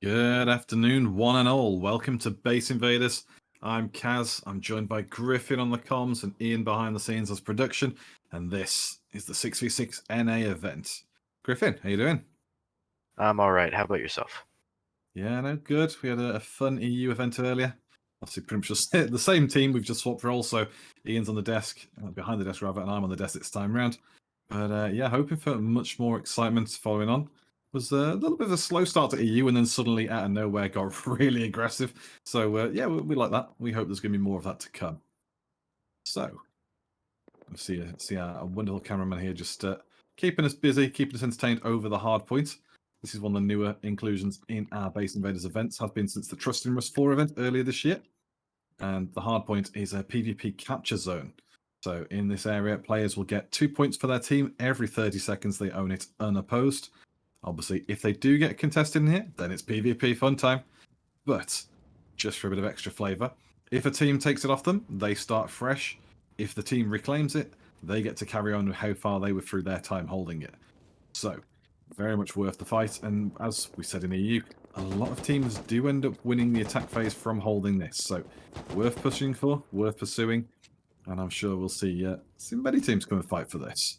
Good afternoon, one and all. Welcome to Base Invaders. I'm Kaz. I'm joined by Griffin on the comms and Ian behind the scenes as production. And this is the 6v6 NA event. Griffin, how you doing? I'm all right. How about yourself? Yeah, no, good. We had a fun EU event earlier. Obviously, pretty much just the same team. We've just swapped roles. So Ian's on the desk, behind the desk rather, and I'm on the desk this time round. But yeah, hoping for much more excitement following on. Was a little bit of a slow start to EU, and then suddenly out of nowhere got really aggressive. So yeah, we like that. We hope there's going to be more of that to come. So, see our wonderful cameraman here just keeping us busy, keeping us entertained over the hard point. This is one of the newer inclusions in our Base Invaders events. Have been since the Trust in Rust 4 event earlier this year. And the hard point is a PvP capture zone. So in this area, players will get 2 points for their team every 30 seconds they own it unopposed. Obviously, if they do get contested in here, then it's PvP fun time. But just for a bit of extra flavour, if a team takes it off them, they start fresh. If the team reclaims it, they get to carry on with how far they were through their time holding it. So, very much worth the fight. And as we said in EU, a lot of teams do end up winning the attack phase from holding this. So, worth pushing for, worth pursuing. And I'm sure we'll see many teams come and fight for this.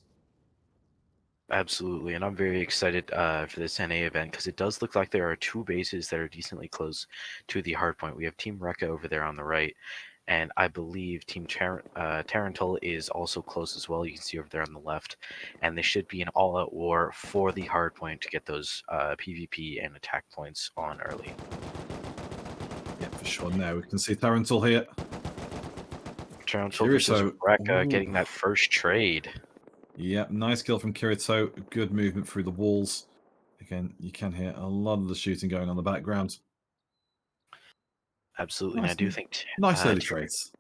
Absolutely, and I'm very excited for this NA event because it does look like there are two bases that are decently close to the hardpoint. We have Team Rekka over there on the right, and I believe Team Tarantul is also close as well. You can see over there on the left, and they should be an all-out war for the hardpoint to get those PvP and attack points on early. Yeah, for sure. Now we can see Tarantul here. Tarantul versus Rekka getting that first trade. Yeah, nice kill from Kirito. Good movement through the walls. Again, you can hear a lot of the shooting going on in the background. Absolutely, Nice, and I do think nice early trades.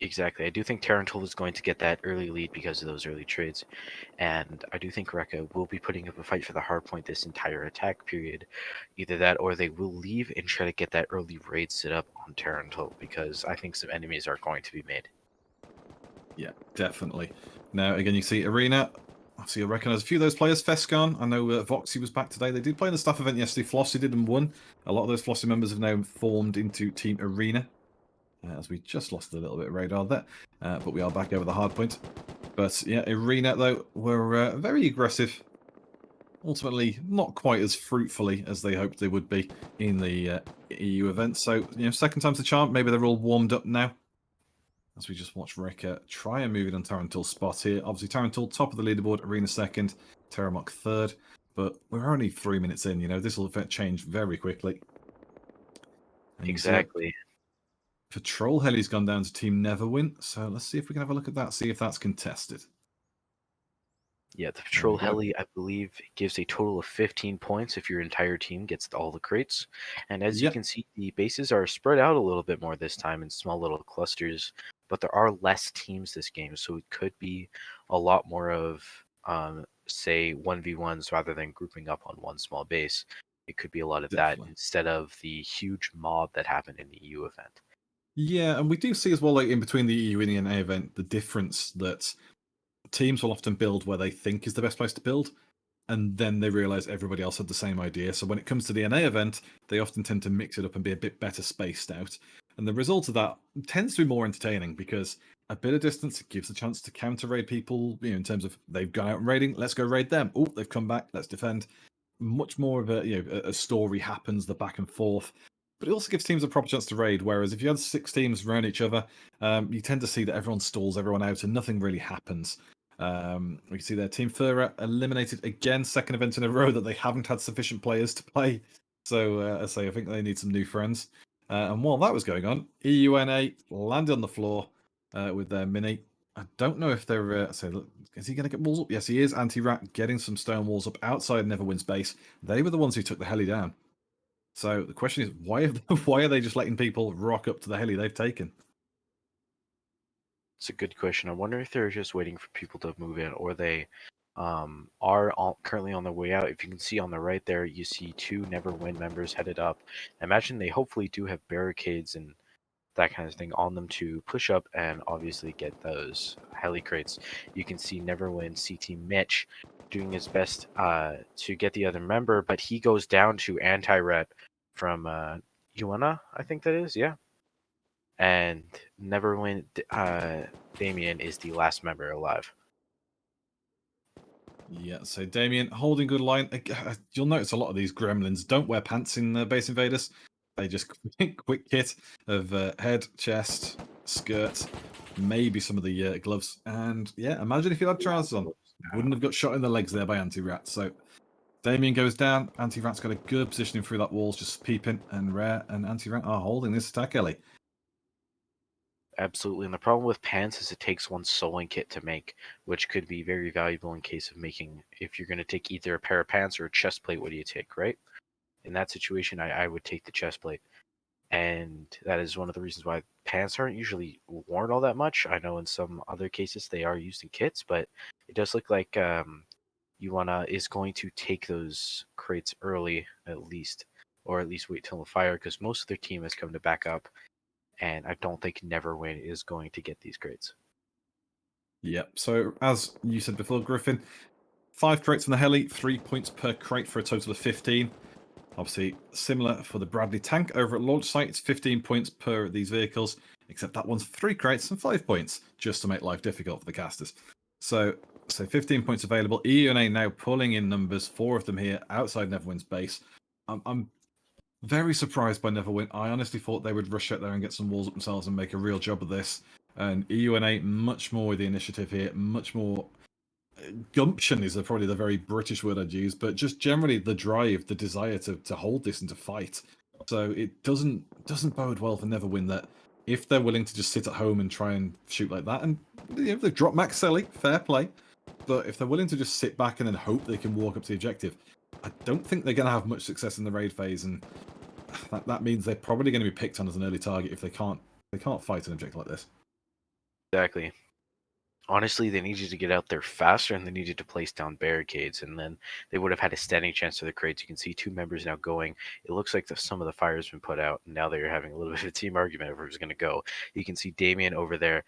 Exactly. I do think Tarantul is going to get that early lead because of those early trades. And I do think Rekka will be putting up a fight for the hardpoint this entire attack period. Either that or they will leave and try to get that early raid set up on Tarantul because I think some enemies are going to be made. Yeah, definitely. Now, again, you see Arena. Obviously, I recognise a few of those players. Fescan, I know Voxy was back today. They did play in the staff event yesterday. Flossy did and won. A lot of those Flossy members have now formed into Team Arena. As we just lost a little bit of radar there. But we are back over the hard point. But yeah, Arena, though, were very aggressive. Ultimately, not quite as fruitfully as they hoped they would be in the EU event. So, second time's the charm. Maybe they're all warmed up now. As we just watch Rekka try and move it on Tarantul's spot here. Obviously, Tarantul top of the leaderboard, Arena second, Terramok third. But we're only 3 minutes in, this will change very quickly. And exactly. Patrol Heli's gone down to Team Neverwin, so let's see if we can have a look at that, see if that's contested. Yeah, the Patrol Heli, I believe, gives a total of 15 points if your entire team gets all the crates. And as you can see, the bases are spread out a little bit more this time in small little clusters, but there are less teams this game, so it could be a lot more of, say, 1v1s rather than grouping up on one small base. It could be a lot of that instead of the huge mob that happened in the EU event. Yeah, and we do see as well, like in between the EU and the NA event, the difference that teams will often build where they think is the best place to build, and then they realize everybody else had the same idea. So when it comes to the NA event, they often tend to mix it up and be a bit better spaced out. And the result of that tends to be more entertaining because a bit of distance gives a chance to counter raid people, in terms of they've gone out and raiding, let's go raid them. Oh, they've come back, let's defend. Much more of a story happens, the back and forth. But it also gives teams a proper chance to raid, whereas if you had 6 teams around each other, you tend to see that everyone stalls everyone out and nothing really happens. We can see their Team Fura eliminated again, second event in a row that they haven't had sufficient players to play. So I think they need some new friends. And while that was going on, EUNA landed on the floor with their mini. I don't know if they're... is he going to get walls up? Yes, he is. Anti-Rat getting some stone walls up outside Neverwin's base. They were the ones who took the heli down. So the question is, why are they just letting people rock up to the heli they've taken? It's a good question. I wonder if they're just waiting for people to move in, or they are currently on their way out. If you can see on the right there, you see 2 Neverwin members headed up. I imagine they hopefully do have barricades and that kind of thing on them to push up and obviously get those heli crates. You can see Neverwin CT Mitch doing his best to get the other member, but he goes down to anti-ret from Yuana, I think that is, yeah. And Neverwin Damien is the last member alive. Yeah, so Damien holding good line. You'll notice a lot of these gremlins don't wear pants in Base Invaders. They just quick kit of head, chest, skirt, maybe some of the gloves. And yeah, imagine if he had trousers on. Wouldn't have got shot in the legs there by Anti-Rat. So Damien goes down. Anti-Rat's got a good positioning through that wall, just peeping, and Rare and Anti-Rat are holding this attack, Ellie. Absolutely, and the problem with pants is it takes one sewing kit to make, which could be very valuable in case of making, if you're going to take either a pair of pants or a chest plate, what do you take, right? In that situation, I would take the chest plate. And that is one of the reasons why pants aren't usually worn all that much. I know in some other cases they are used in kits, but it does look like Yuana is going to take those crates early, at least, or at least wait till the fire, because most of their team has come to back up, and I don't think Neverwin is going to get these crates. Yep. So as you said before, Griffin, 5 crates from the heli, 3 points per crate for a total of 15. Obviously, similar for the Bradley tank over at launch site. It's 15 points per these vehicles, except that one's 3 crates and 5 points, just to make life difficult for the casters. So 15 points available. EUNA now pulling in numbers, 4 of them here outside Neverwin's base. I'm very surprised by Neverwin. I honestly thought they would rush out there and get some walls up themselves and make a real job of this. And EUNA much more with the initiative here, much more gumption is probably the very British word I'd use, but just generally the drive, the desire to hold this and to fight. So it doesn't bode well for Neverwin that if they're willing to just sit at home and try and shoot like that, and they drop Max Selly, fair play. But if they're willing to just sit back and then hope they can walk up to the objective, I don't think they're going to have much success in the raid phase, and that means they're probably going to be picked on as an early target if they can't fight an objective like this. Exactly. Honestly, they needed to get out there faster, and they needed to place down barricades, and then they would have had a standing chance to the crates. You can see 2 members now going. It looks like some of the fire has been put out, and now they're having a little bit of a team argument over who's going to go. You can see Damien over there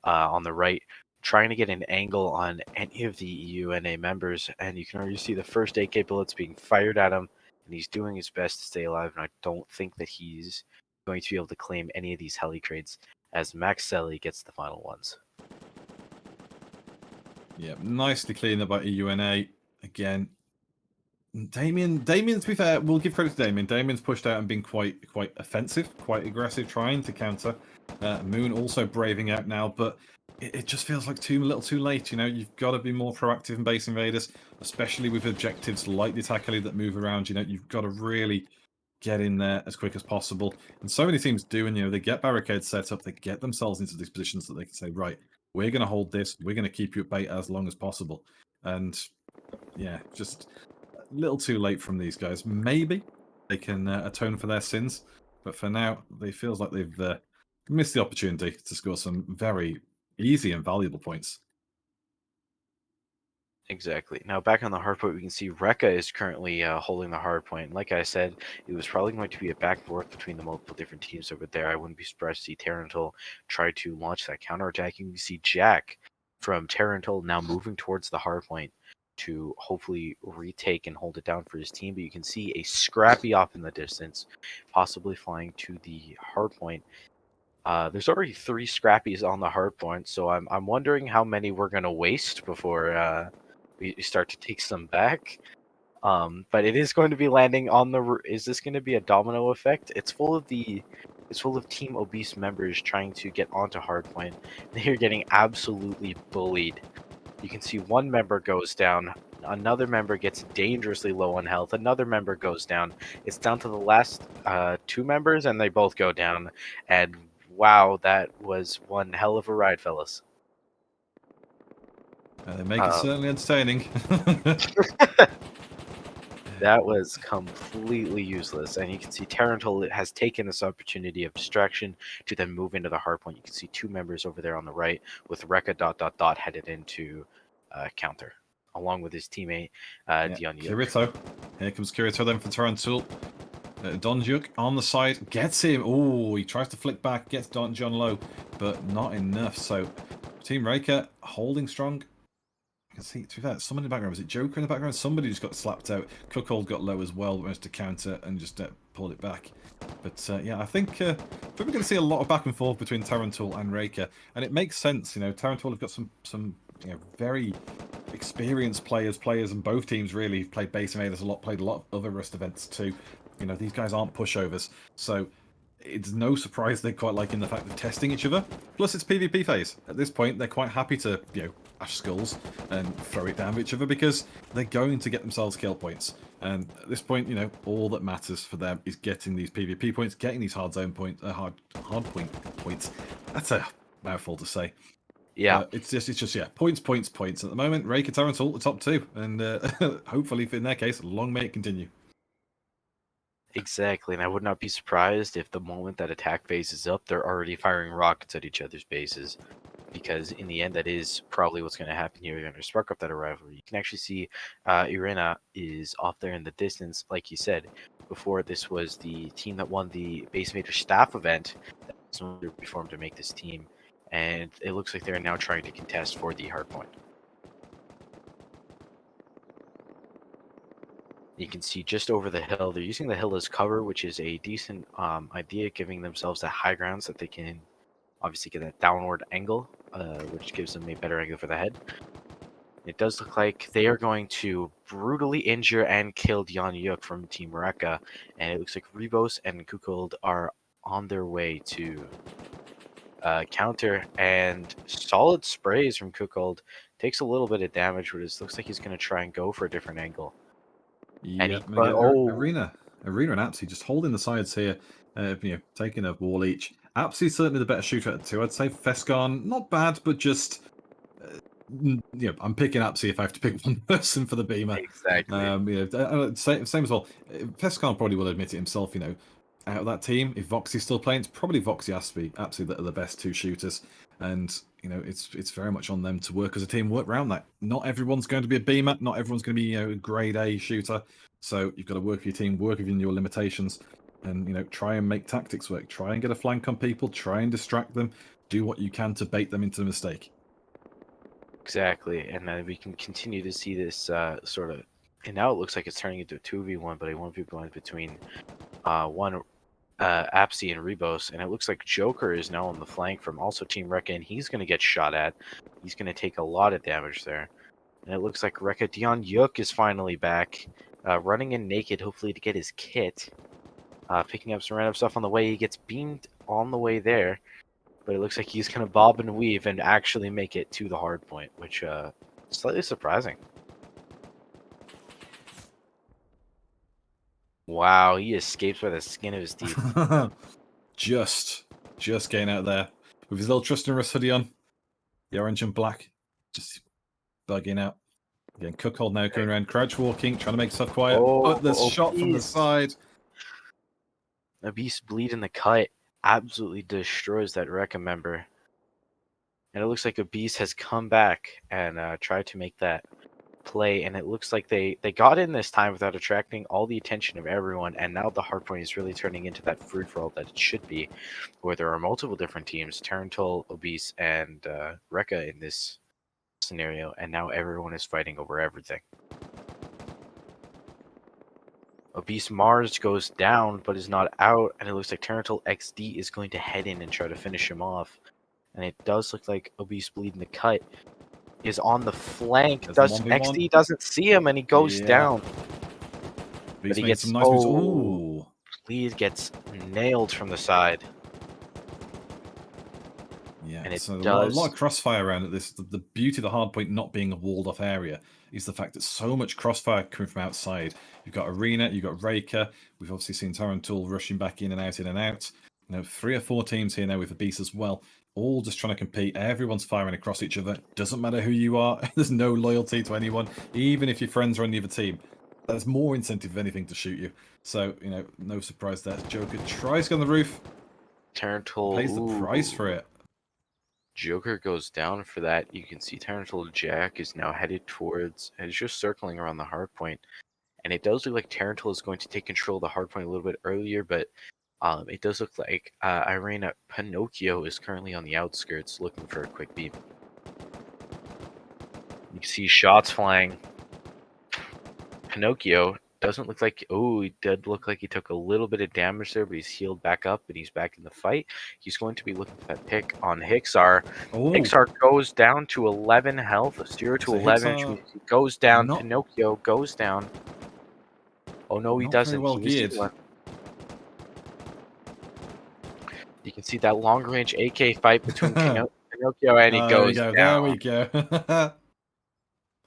on the right trying to get an angle on any of the EUNA members, and you can already see the first AK bullets being fired at him, and he's doing his best to stay alive, and I don't think that he's going to be able to claim any of these heli crates as Max Selly gets the final ones. Yeah, nicely cleaned up by EUNA. Again, Damien, to be fair, we'll give credit to Damien. Damien's pushed out and been quite offensive, quite aggressive, trying to counter. Moon also braving out now, but it just feels like too little too late. You know, you've got to be more proactive in Base Invaders, especially with objectives like the attack heli that move around. You know, you've got to really get in there as quick as possible. And so many teams do, and you know, they get barricades set up, they get themselves into these positions that they can say, right, we're going to hold this, we're going to keep you at bay as long as possible. And yeah, just a little too late from these guys. Maybe they can atone for their sins, but for now, it feels like they've missed the opportunity to score some very easy and valuable points. Exactly. Now back on the hardpoint, we can see Rekka is currently holding the hardpoint. Like I said, it was probably going to be a back and forth between the multiple different teams over there. I wouldn't be surprised to see Tarantul try to launch that counterattack. You can see Jack from Tarantul now moving towards the hardpoint to hopefully retake and hold it down for his team. But you can see a Scrappy off in the distance, possibly flying to the hardpoint. There's already 3 Scrappies on the hardpoint, so I'm wondering how many we're gonna waste before we start to take some back. But it is going to be landing on the. Is this going to be a domino effect? It's full of Team Obese members trying to get onto hardpoint. They're getting absolutely bullied. You can see one member goes down. Another member gets dangerously low on health. Another member goes down. It's down to the last 2 members, and they both go down. And wow, that was one hell of a ride, fellas. They make it certainly entertaining. That was completely useless, and you can see Tarantul has taken this opportunity of distraction to then move into the hardpoint. You can see 2 members over there on the right with Rekka ... headed into counter, along with his teammate Dion Yuk. Kirito. Here comes Kirito then for Tarantul. Donjuk on the side, gets him. Oh, he tries to flick back, gets John low, but not enough. So Team Reika holding strong. can see, to be fair, someone in the background, was it Joker in the background? Somebody just got slapped out. Cuckold got low as well, managed to counter and just pulled it back. But yeah, I think we're going to see a lot of back and forth between Tarantul and Raker, and it makes sense. You know, Tarantul have got some very experienced players in both teams. Really played Base Invaders a lot, played a lot of other Rust events too. You know, these guys aren't pushovers, so it's no surprise they're quite liking the fact of testing each other. Plus, it's PvP phase. At this point, they're quite happy to, bash skulls and throw it down at each other because they're going to get themselves kill points. And at this point, all that matters for them is getting these PvP points, getting these hard zone points, hard point points. That's a mouthful to say. Yeah, it's just points. At the moment, Rake and Tarantul the top two, and hopefully, in their case, long may it continue. exactly. And I would not be surprised if the moment that attack phase is up, they're already firing rockets at each other's bases. Because in the end, that is probably what's going to happen here. You're going to spark up that rivalry. You can actually see Irina is off there in the distance, like you said. Before, this was the team that won the Base Invader staff event. That's when they reformed to make this team. And it looks like they're now trying to contest for the hardpoint. You can see just over the hill, they're using the hill as cover, which is a decent idea, giving themselves that high ground so that they can obviously get that downward angle, which gives them a better angle for the head. It does look like they are going to brutally injure and kill Dion Yuk from Team Reka, and it looks like Rebos and Kukold are on their way to counter, and solid sprays from Kukold. Takes a little bit of damage, but it looks like he's going to try and go for a different angle. Yeah, Arena and Apsy just holding the sides here, taking a wall each. Apsy's certainly the better shooter at the two. I'd say Fescon, not bad, but just, I'm picking Apsy if I have to pick one person for the Beamer. Exactly. Same as well. Fescon probably will admit it himself, out of that team, if Voxy's still playing, it's probably Voxy Apsy that are the best two shooters. And, it's very much on them to work as a team, work around that. Not everyone's going to be a Beamer, not everyone's going to be, a grade A shooter. So you've got to work with your team, work within your limitations, and, try and make tactics work. Try and get a flank on people, try and distract them, do what you can to bait them into the mistake. Exactly, and then we can continue to see this sort of, and now it looks like it's turning into a 2v1, but a 1v1 between Apsy and Rebos, and it looks like Joker is now on the flank from also Team Reka, and he's going to get shot at. He's going to take a lot of damage there. And it looks like Reka Dion Yuk is finally back, running in naked, hopefully to get his kit. Picking up some random stuff on the way. He gets beamed on the way there, but it looks like he's going to bob and weave and actually make it to the hard point, which is slightly surprising. Wow, he escapes by the skin of his teeth. just getting out there with his little Trust and Rust hoodie on, the orange and black, just bugging out. Again, Cuckold now going around, crouch walking, trying to make stuff quiet. But the shot from the side. A beast bleed in the cut absolutely destroys that Reka member. And it looks like a beast has come back and tried to make that play, and it looks like they got in this time without attracting all the attention of everyone, and now the hardpoint is really turning into that free-for-all that it should be, where there are multiple different teams, Tarantul, Obese, and Reka in this scenario, and now everyone is fighting over everything. Obese Mars goes down, but is not out, and it looks like Tarantul XD is going to head in and try to finish him off. And it does look like Obese Bleed in the cut is on the flank. XD doesn't see him, and he goes down. But he gets some nice moves. Ooh. Bleed gets nailed from the side. Yeah, and it's a lot of crossfire around it. The beauty of the hardpoint not being a walled off area is the fact that so much crossfire coming from outside. You've got Arena, you've got Raker. We've obviously seen Tarantul rushing back in and out, in and out. 3 or 4 teams here now with the Beast as well, all just trying to compete. Everyone's firing across each other. Doesn't matter who you are. There's no loyalty to anyone, even if your friends are on the other team. There's more incentive, if anything, to shoot you. So, no surprise there. Joker tries to go on the roof. Tarantul pays the price for it. Joker goes down for that. You can see Tarantul Jack is now headed towards, and it's just circling around the hardpoint. And it does look like Tarantul is going to take control of the hardpoint a little bit earlier, but it does look like Irina Pinocchio is currently on the outskirts looking for a quick beam. You can see shots flying. Pinocchio doesn't look like. Oh, he did look like he took a little bit of damage there, but he's healed back up and he's back in the fight. He's going to be looking for that pick on Hixar. Oh, Hixar goes down to 11 health, 0 to so 11, which Hixar means he goes down. not Pinocchio goes down. Oh no, he not very doesn't. well He was geared. healing. You can see that long range AK fight between Pinocchio and he There we goes go. down. There we go.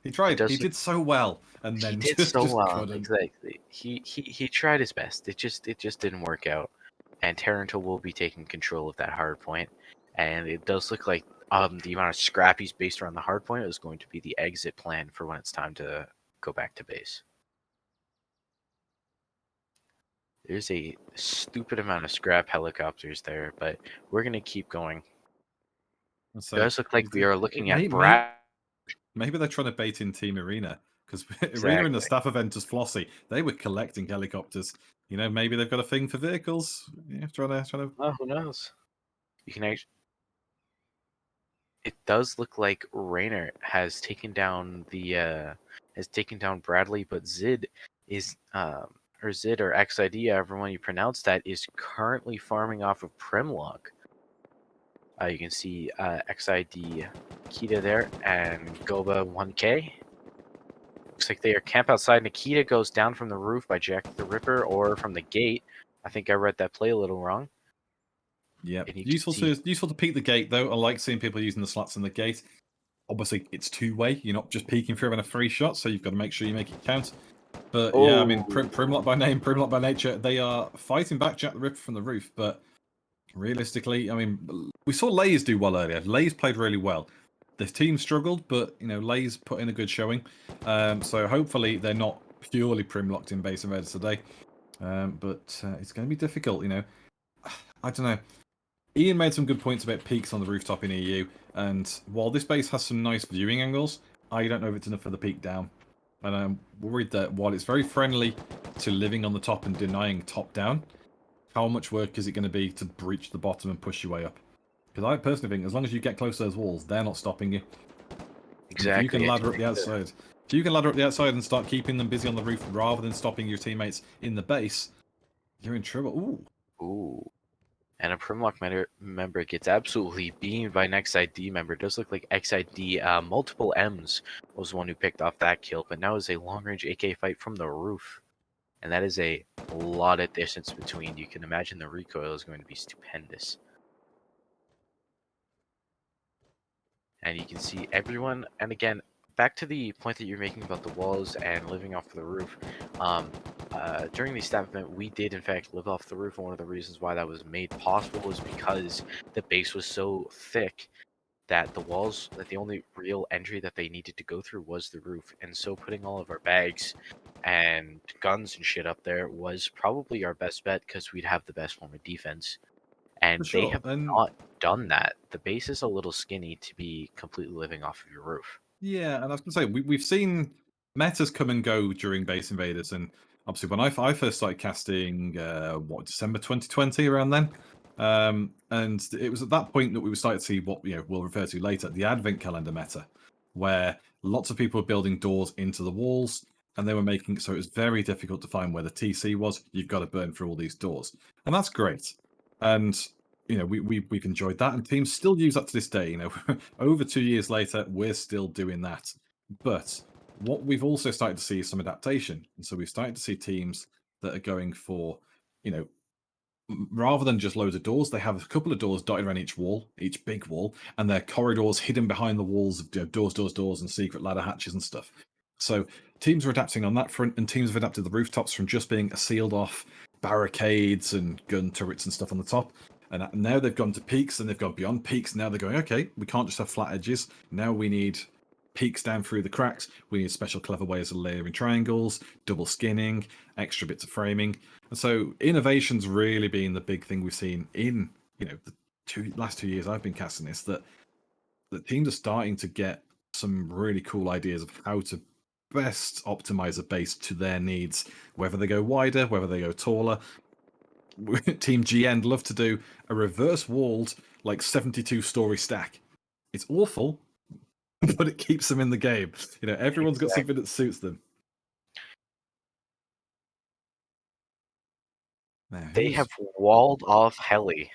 He tried. He does did so well, and He then did just so just well. couldn't. Exactly. He tried his best. It just didn't work out. And Taranto will be taking control of that hard point. And it does look like the amount of scrappies based around the hard point is going to be the exit plan for when it's time to go back to base. There's a stupid amount of scrap helicopters there, but we're gonna keep going. So It does look like we are looking at maybe they're trying to bait in Team Arena, because Arena in the Exactly. staff event as Flossie, they were collecting helicopters. You know, maybe they've got a thing for vehicles. Yeah, trying to. Oh, who knows? You can actually. It does look like Raynor has taken down Bradley, but Zid is or Zid or XID, however one you pronounce that, is currently farming off of Primlock. You can see XID Nikita there and Goba 1K. Looks like they are camp outside. Nikita goes down from the roof by Jack the Ripper or from the gate. I think I read that play a little wrong. Yeah, useful to peek the gate though. I like seeing people using the slats in the gate. Obviously, it's two-way. You're not just peeking through on a free shot, so you've got to make sure you make it count. But yeah, I mean, Primlock by name, Primlock by nature, they are fighting back Jack the Ripper from the roof. But realistically, I mean, we saw Lays do well earlier. Lays played really well. The team struggled, but you know, Lays put in a good showing. So hopefully they're not purely Primlocked in base Invaders today. But it's going to be difficult, you know. I don't know. Ian made some good points about peaks on the rooftop in EU, and while this base has some nice viewing angles, I don't know if it's enough for the peak down. And I'm worried that while it's very friendly to living on the top and denying top down, how much work is it going to be to breach the bottom and push your way up? Because I personally think as long as you get close to those walls, they're not stopping you. Exactly. If you can ladder up the outside, if you can ladder up the outside and start keeping them busy on the roof rather than stopping your teammates in the base, you're in trouble. Ooh. And a Primlock member gets absolutely beamed by an XID member. It does look like XID, multiple M's, was the one who picked off that kill, but now is a long-range AK fight from the roof. And that is a lot of distance between. You can imagine the recoil is going to be stupendous. And you can see everyone, and again, back to the point that you're making about the walls and living off the roof. During the staff event, we did in fact live off the roof, and one of the reasons why that was made possible was because the base was so thick that the only real entry that they needed to go through was the roof. And so putting all of our bags and guns and shit up there was probably our best bet, because we'd have the best form of defense. And they have not done that. The base is a little skinny to be completely living off of your roof. Yeah, and I was going to say, we've seen metas come and go during Base Invaders, and obviously when I first started casting, December 2020, around then, and it was at that point that we were starting to see what we'll refer to later, the Advent Calendar meta, where lots of people were building doors into the walls, and they were making so it was very difficult to find where the TC was. You've got to burn through all these doors, and that's great. And we've enjoyed that, and teams still use that to this day. Over 2 years later, we're still doing that. But what we've also started to see is some adaptation, and so we've started to see teams that are going for, rather than just loads of doors, they have a couple of doors dotted around each wall, each big wall, and they're corridors hidden behind the walls of doors, and secret ladder hatches and stuff. So teams are adapting on that front, and teams have adapted the rooftops from just being a sealed off barricades and gun turrets and stuff on the top. And now they've gone to peaks, and they've gone beyond peaks. Now they're going, okay, we can't just have flat edges. Now we need peaks down through the cracks. We need special clever ways of layering triangles, double skinning, extra bits of framing. And so innovation's really been the big thing we've seen in the last 2 years I've been casting this, that teams are starting to get some really cool ideas of how to best optimize a base to their needs, whether they go wider, whether they go taller. Team GN love to do a reverse walled 72-story stack. It's awful, but it keeps them in the game. You know, everyone's got Exactly. something that suits them. Now, They have walled off heli.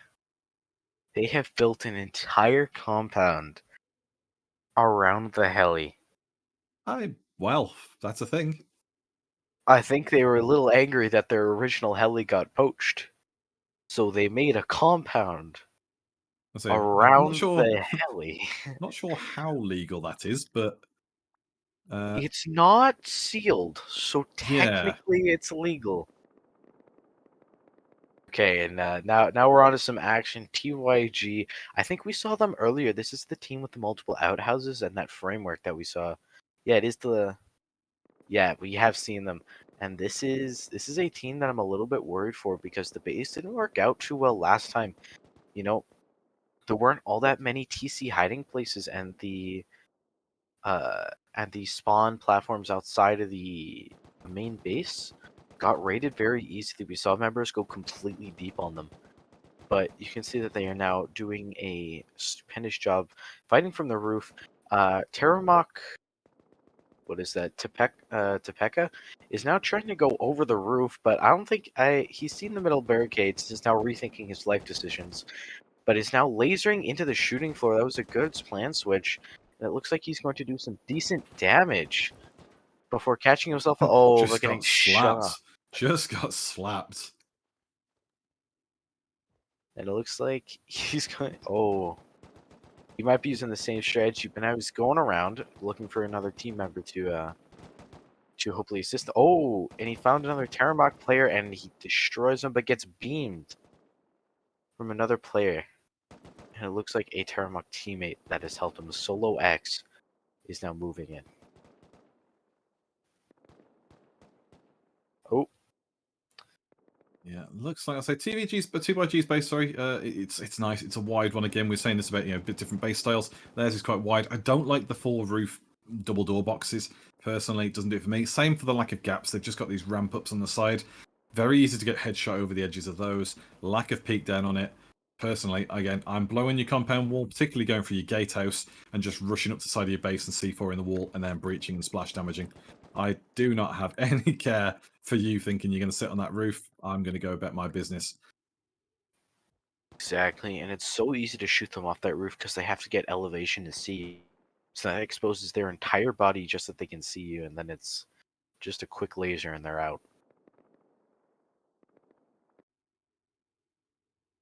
They have built an entire compound around the heli. Well, that's a thing. I think they were a little angry that their original heli got poached. So they made a compound I'm not around sure, the heli. not sure how legal that is, but It's not sealed, so yeah. technically it's legal. Okay, and now we're on to some action. TYG. I think we saw them earlier. This is the team with the multiple outhouses and that framework that we saw. Yeah, it is the. Yeah, we have seen them, and this is a team that I'm a little bit worried for because the base didn't work out too well last time. You know, there weren't all that many TC hiding places, and the spawn platforms outside of the main base got raided very easily. We saw members go completely deep on them. But you can see that they are now doing a stupendous job fighting from the roof. Terramok, what is that? Topeka is now trying to go over the roof, but I don't think he's seen the middle barricades. Is now rethinking his life decisions, but is now lasering into the shooting floor. That was a good plan switch. It looks like he's going to do some decent damage before catching himself. Oh, but Just getting got shot. slapped. Just got slapped. And it looks like he's going. Oh, he might be using the same strategy, but now he's going around looking for another team member to hopefully assist. Oh, and he found another Terramok player, and he destroys him, but gets beamed from another player. And it looks like a Terramok teammate that has helped him. Solo X is now moving in. Oh, Yeah, looks like I say TVG's, but 2xG's base. Sorry, it's nice. It's a wide one again. We're saying this about a bit different base styles. Theirs is quite wide. I don't like the full roof double door boxes. Personally, it doesn't do it for me. Same for the lack of gaps. They've just got these ramp ups on the side. Very easy to get headshot over the edges of those. Lack of peek down on it. Personally, again, I'm blowing your compound wall, particularly going for your gatehouse and just rushing up to the side of your base and C4 in the wall and then breaching and splash damaging. I do not have any care for you thinking you're going to sit on that roof. I'm going to go about my business. exactly. And it's so easy to shoot them off that roof because they have to get elevation to see. So that exposes their entire body just that they can see you, and then it's just a quick laser and they're out.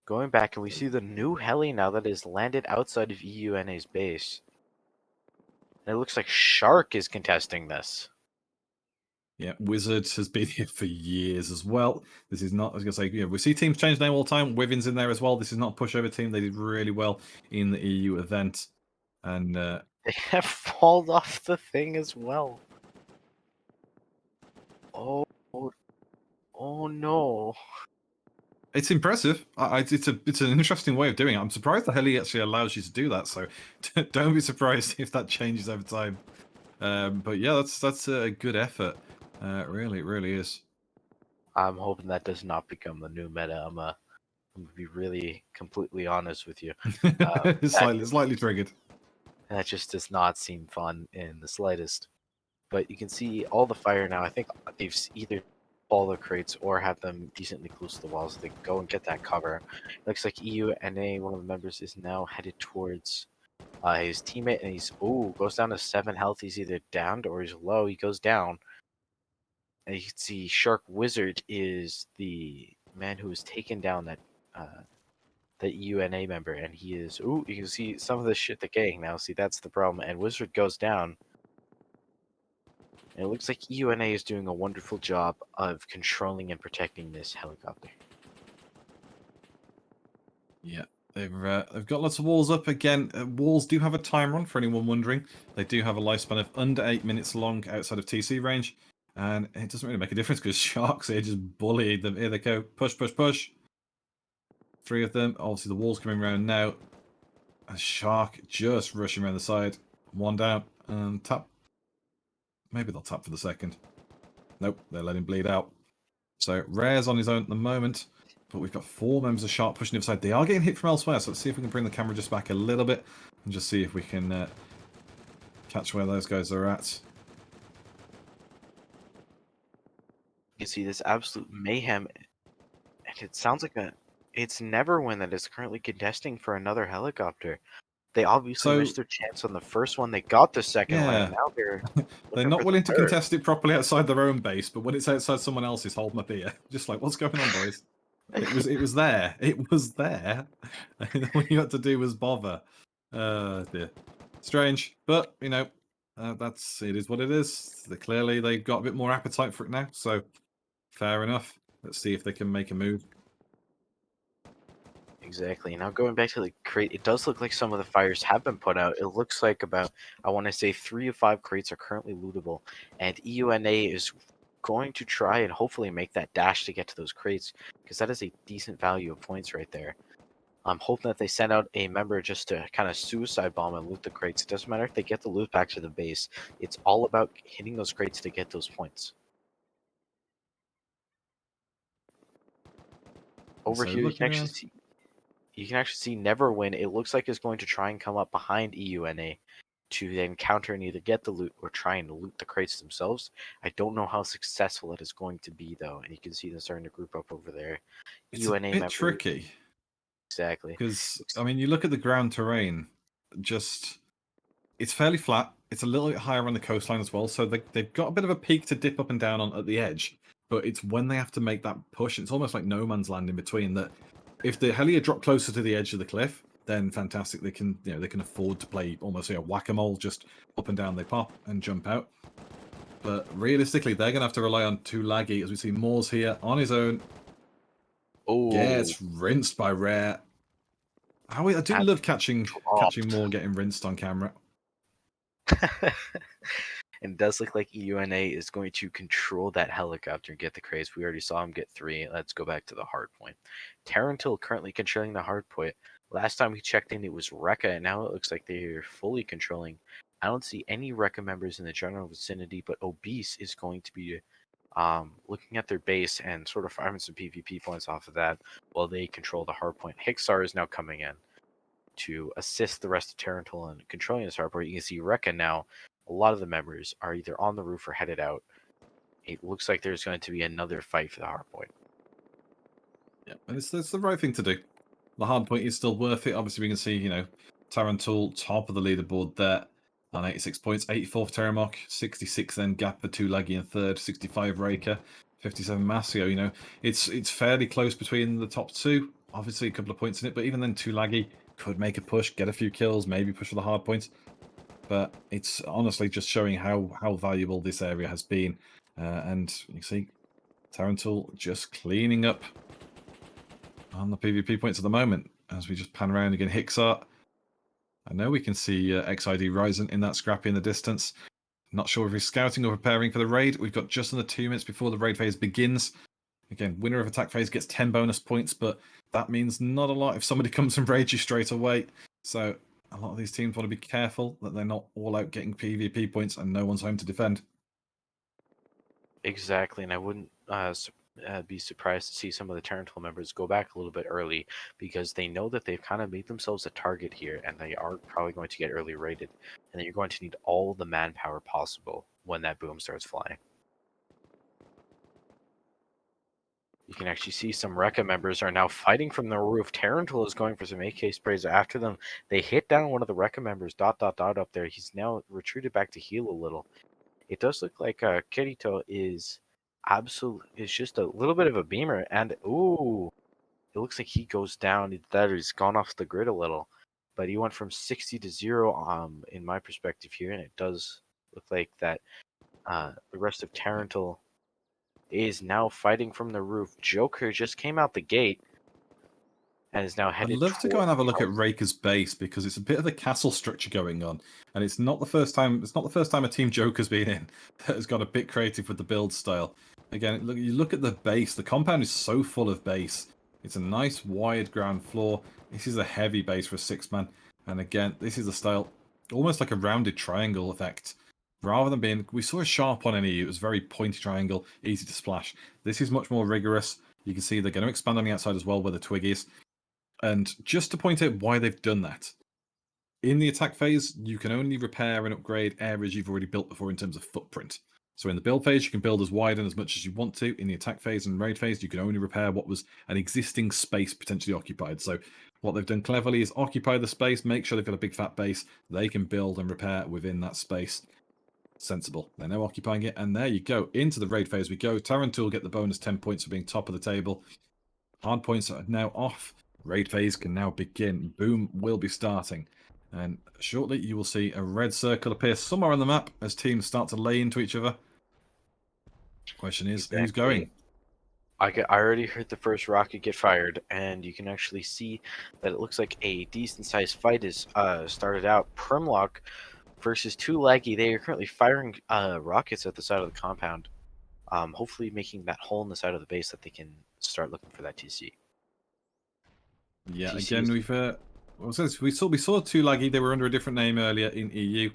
Going back, and we see the new heli now that is landed outside of EUNA's base. And it looks like Shark is contesting this. Yeah, Wizard has been here for years as well. This is not, I was going to say, we see teams change name all the time. Wivin's in there as well. This is not a pushover team. They did really well in the EU event. And They have fallen off the thing as well. Oh, oh no. it's impressive. It's an interesting way of doing it. I'm surprised the heli actually allows you to do that. So don't be surprised if that changes over time. But yeah, that's a good effort. Really, it really is. I'm hoping that does not become the new meta. I'm gonna be really completely honest with you. Slightly triggered. That just does not seem fun in the slightest. But you can see all the fire now. I think they've either all the crates or have them decently close to the walls so they can go and get that cover. Looks like EUNA, one of the members, is now headed towards his teammate, and he's goes down to 7 health. He's either downed or he's low. He goes down. And you can see Shark Wizard is the man who has taken down that UNA member, and he is you can see some of the shit the gang now. See, that's the problem. And Wizard goes down. And it looks like UNA is doing a wonderful job of controlling and protecting this helicopter. Yeah, they've got lots of walls up again. Walls do have a timer on for anyone wondering. They do have a lifespan of under 8 minutes long outside of TC range, and it doesn't really make a difference because Sharks here just bullied them. Here they go, push, push, push. 3 of them. Obviously, the wall's coming around now. A Shark just rushing around the side. 1 down and tap. Maybe they'll tap for the second. Nope, they're letting him bleed out. So Rare's on his own at the moment. But we've got 4 members of Shark pushing the other side. They are getting hit from elsewhere, so let's see if we can bring the camera just back a little bit and just see if we can catch where those guys are at. You can see this absolute mayhem, and it sounds like it's Neverwin that is currently contesting for another helicopter. They obviously So missed their chance on the first one. They got the second one, and yeah, now they're they're looking not for the willing to third. contest it properly outside their own base, but when it's outside someone else's, hold my beer. Just like, what's going on, boys? It was there. It was there. And all you had to do was bother. Dear. Strange, but you know, it is what it is. Clearly they've got a bit more appetite for it now, so fair enough. Let's see if they can make a move. Exactly. Now going back to the crate, it does look like some of the fires have been put out. It looks like about, I want to say 3 of 5 crates are currently lootable, and EUNA is going to try and hopefully make that dash to get to those crates, because that is a decent value of points right there. I'm hoping that they send out a member just to kind of suicide bomb and loot the crates. It doesn't matter if they get the loot back to the base. It's all about hitting those crates to get those points. Over So here, looking around. you can actually see Neverwin. It looks like it's going to try and come up behind EUNA to then counter and either get the loot or try and loot the crates themselves. I don't know how successful it is going to be, though, and you can see them starting to group up over there. It's a bit tricky. Exactly. Because, I mean, you look at the ground terrain, it's fairly flat. It's a little bit higher on the coastline as well, so they've got a bit of a peak to dip up and down on at the edge. But it's when they have to make that push, it's almost like no man's land in between. That if the Helia drop closer to the edge of the cliff, then fantastic. They can afford to play almost a whack-a-mole, just up and down they pop and jump out. But realistically, they're gonna have to rely on too laggy, as we see Moores here on his own. Oh, Gets rinsed by Rare. I do love catching Moore getting rinsed on camera. And it does look like EUNA is going to control that helicopter and get the crates. We already saw him get 3. Let's go back to the hard point. Tarantil currently controlling the hard point. Last time we checked in, it was Rekka, and now it looks like they're fully controlling. I don't see any Rekka members in the general vicinity, but Obese is going to be looking at their base and sort of farming some PvP points off of that while they control the hard point. Hixar is now coming in to assist the rest of Tarantil in controlling this hard point. You can see Rekka now. A lot of the members are either on the roof or headed out. It looks like there's going to be another fight for the hard point. Yeah, and it's the right thing to do. The hard point is still worth it. Obviously, we can see, Tarantul top of the leaderboard there on 86 points, 84th Terramok, 66 then gap for 2 Laggy in third, 65 Raker, 57 Masio. It's fairly close between the top two. Obviously, a couple of points in it, but even then, 2 Laggy could make a push, get a few kills, maybe push for the hard points. But it's honestly just showing how valuable this area has been. And you see Tarantul just cleaning up on the PvP points at the moment. As we just pan around again, Hixar. I know we can see XID Ryzen in that scrappy in the distance. Not sure if he's scouting or preparing for the raid. We've got just under 2 minutes before the raid phase begins. Again, winner of attack phase gets 10 bonus points, but that means not a lot if somebody comes and raids you straight away. So a lot of these teams want to be careful that they're not all out getting PvP points and no one's home to defend. Exactly, and I wouldn't be surprised to see some of the Tarantul members go back a little bit early because they know that they've kind of made themselves a target here and they are probably going to get early raided. And then you're going to need all the manpower possible when that boom starts flying. You can actually see some Rekka members are now fighting from the roof. Tarantul is going for some AK sprays after them. They hit down one of the Rekka members, ... up there. He's now retreated back to heal a little. It does look like Kirito is just a little bit of a beamer, and ooh, it looks like he goes down. He's gone off the grid a little, but he went from 60 to 0 in my perspective here, and it does look like that the rest of Tarantul is now fighting from the roof. Joker just came out the gate and is now headed. I'd love to go and have a look at Raker's base because it's a bit of a castle structure going on, and it's not the first time. It's not the first time a team Joker's been in that has got a bit creative with the build style. Again, you look at the base. The compound is so full of base. It's a nice wide ground floor. This is a heavy base for a 6-man, and again, this is a style almost like a rounded triangle effect. Rather than being, we saw a sharp one in EU. It was very pointy triangle, easy to splash. This is much more rigorous. You can see they're going to expand on the outside as well, where the twig is. And just to point out why they've done that, in the attack phase, you can only repair and upgrade areas you've already built before in terms of footprint. So in the build phase, you can build as wide and as much as you want to. In the attack phase and raid phase, you can only repair what was an existing space potentially occupied. So what they've done cleverly is occupy the space, make sure they've got a big fat base they can build and repair within that space. Sensible. They're now occupying it, and there you go. Into the raid phase we go. Tarantul get the bonus 10 points for being top of the table. Hard points are now off. Raid phase can now begin. Boom will be starting. And shortly you will see a red circle appear somewhere on the map as teams start to lay into each other. Question is, who's going? I already heard the first rocket get fired, and you can actually see that it looks like a decent-sized fight is started out. Primlock versus 2Laggy. They are currently firing rockets at the side of the compound, hopefully making that hole in the side of the base that they can start looking for that TC. Yeah, again, we saw 2Laggy. They were under a different name earlier in EU,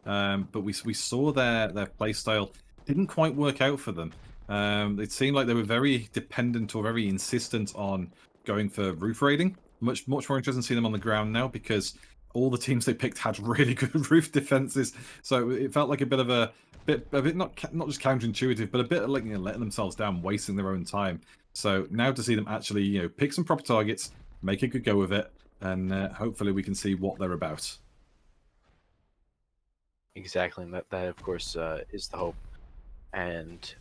but we saw their playstyle didn't quite work out for them. It seemed like they were very dependent or very insistent on going for roof raiding. Much more interesting to see them on the ground now because all the teams they picked had really good roof defenses. So it felt like a bit not just counterintuitive, but a bit like letting themselves down, wasting their own time. So now to see them actually pick some proper targets, make a good go of it, and hopefully we can see what they're about. Exactly, and that of course is the hope. And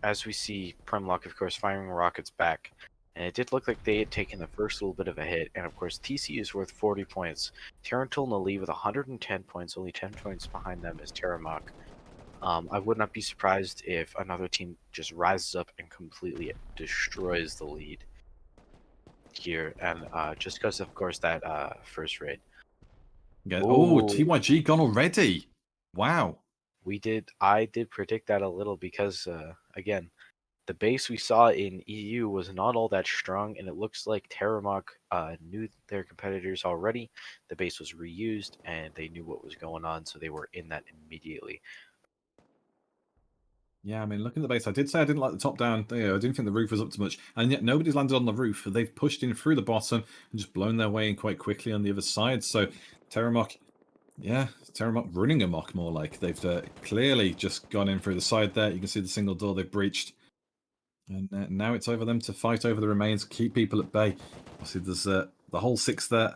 as we see Primlock, of course, firing rockets back, and it did look like they had taken the first little bit of a hit. And of course, TC is worth 40 points. Tarantul in the lead with 110 points, only 10 points behind them is Terramok. I would not be surprised if another team just rises up and completely destroys the lead here, and just because, of course, that first raid. Yeah. Oh, TYG gone already! Wow. I did predict that a little because, again, the base we saw in EU was not all that strong, and it looks like Terramok knew their competitors already. The base was reused, and they knew what was going on, so they were in that immediately. Yeah, I mean, looking at the base, I did say I didn't like the top down. I didn't think the roof was up to much, and yet nobody's landed on the roof. They've pushed in through the bottom and just blown their way in quite quickly on the other side. So Terramok, yeah, Terramok running amok more like. They've clearly just gone in through the side there. You can see the single door they've breached. And now it's over them to fight over the remains, keep people at bay. Obviously, there's the whole 6 there.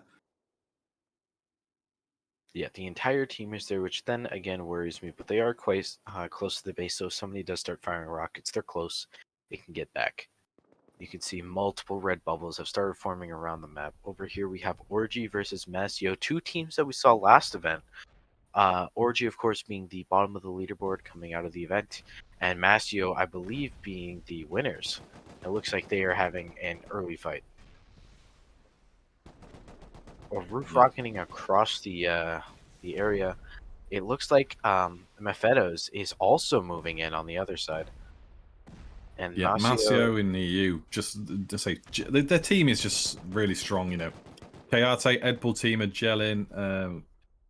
Yeah, the entire team is there, which then again worries me. But they are quite close to the base, so if somebody does start firing rockets, they're close. They can get back. You can see multiple red bubbles have started forming around the map. Over here we have Orgy versus Masio, two teams that we saw last event. Orgy, of course, being the bottom of the leaderboard coming out of the event, and Masio, I believe, being the winners. It looks like they are having an early fight. Or roof rocketing across the area. It looks like Mephedos is also moving in on the other side. And yeah, Masio in the EU, just to say, their team is just really strong, Kayate, Edpool team, Jelin,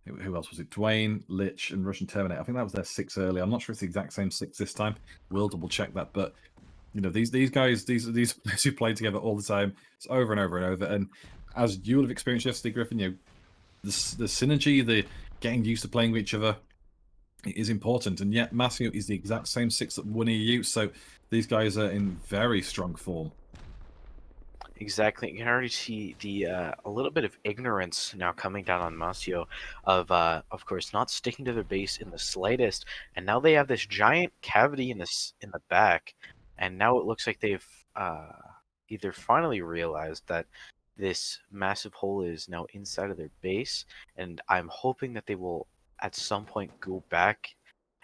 who else was it? Dwayne, Lich, and Russian Terminator. I think that was their 6 earlier. I'm not sure it's the exact same 6 this time. We'll double check that. But these guys, these players who play together all the time. It's over and over and over. And as you will have experienced yesterday, Griffin, the synergy, the getting used to playing with each other is important. And yet Masio is the exact same 6 that won EU. So these guys are in very strong form. Exactly. You can already see the a little bit of ignorance now coming down on Masio of course, not sticking to their base in the slightest. And now they have this giant cavity in the back, and now it looks like they've either finally realized that this massive hole is now inside of their base, and I'm hoping that they will at some point go back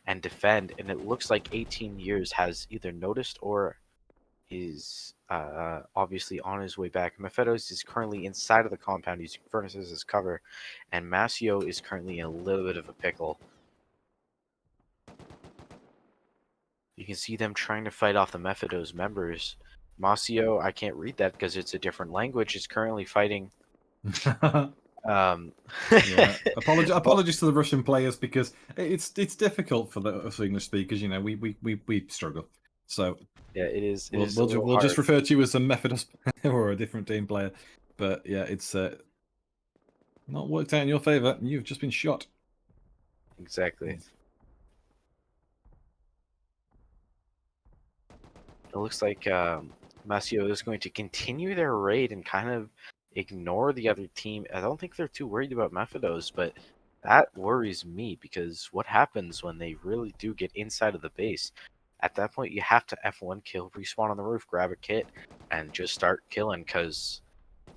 and defend. And it looks like 18 years has either noticed or is obviously on his way back. Mephedos is currently inside of the compound using furnaces as cover, and Masio is currently in a little bit of a pickle. You can see them trying to fight off the Mephedos members. Masio, I can't read that because it's a different language, is currently fighting. Yeah. Apologies to the Russian players because it's difficult for us English speakers. We struggle. So yeah, it is. We'll just refer to you as a Methodist or a different team player. But yeah, it's Not worked out in your favor. You've just been shot. Exactly. It looks like Masio is going to continue their raid and kind of ignore the other team. I don't think they're too worried about Mephidos, but that worries me because what happens when they really do get inside of the base? At that point, you have to F1 kill, respawn on the roof, grab a kit, and just start killing because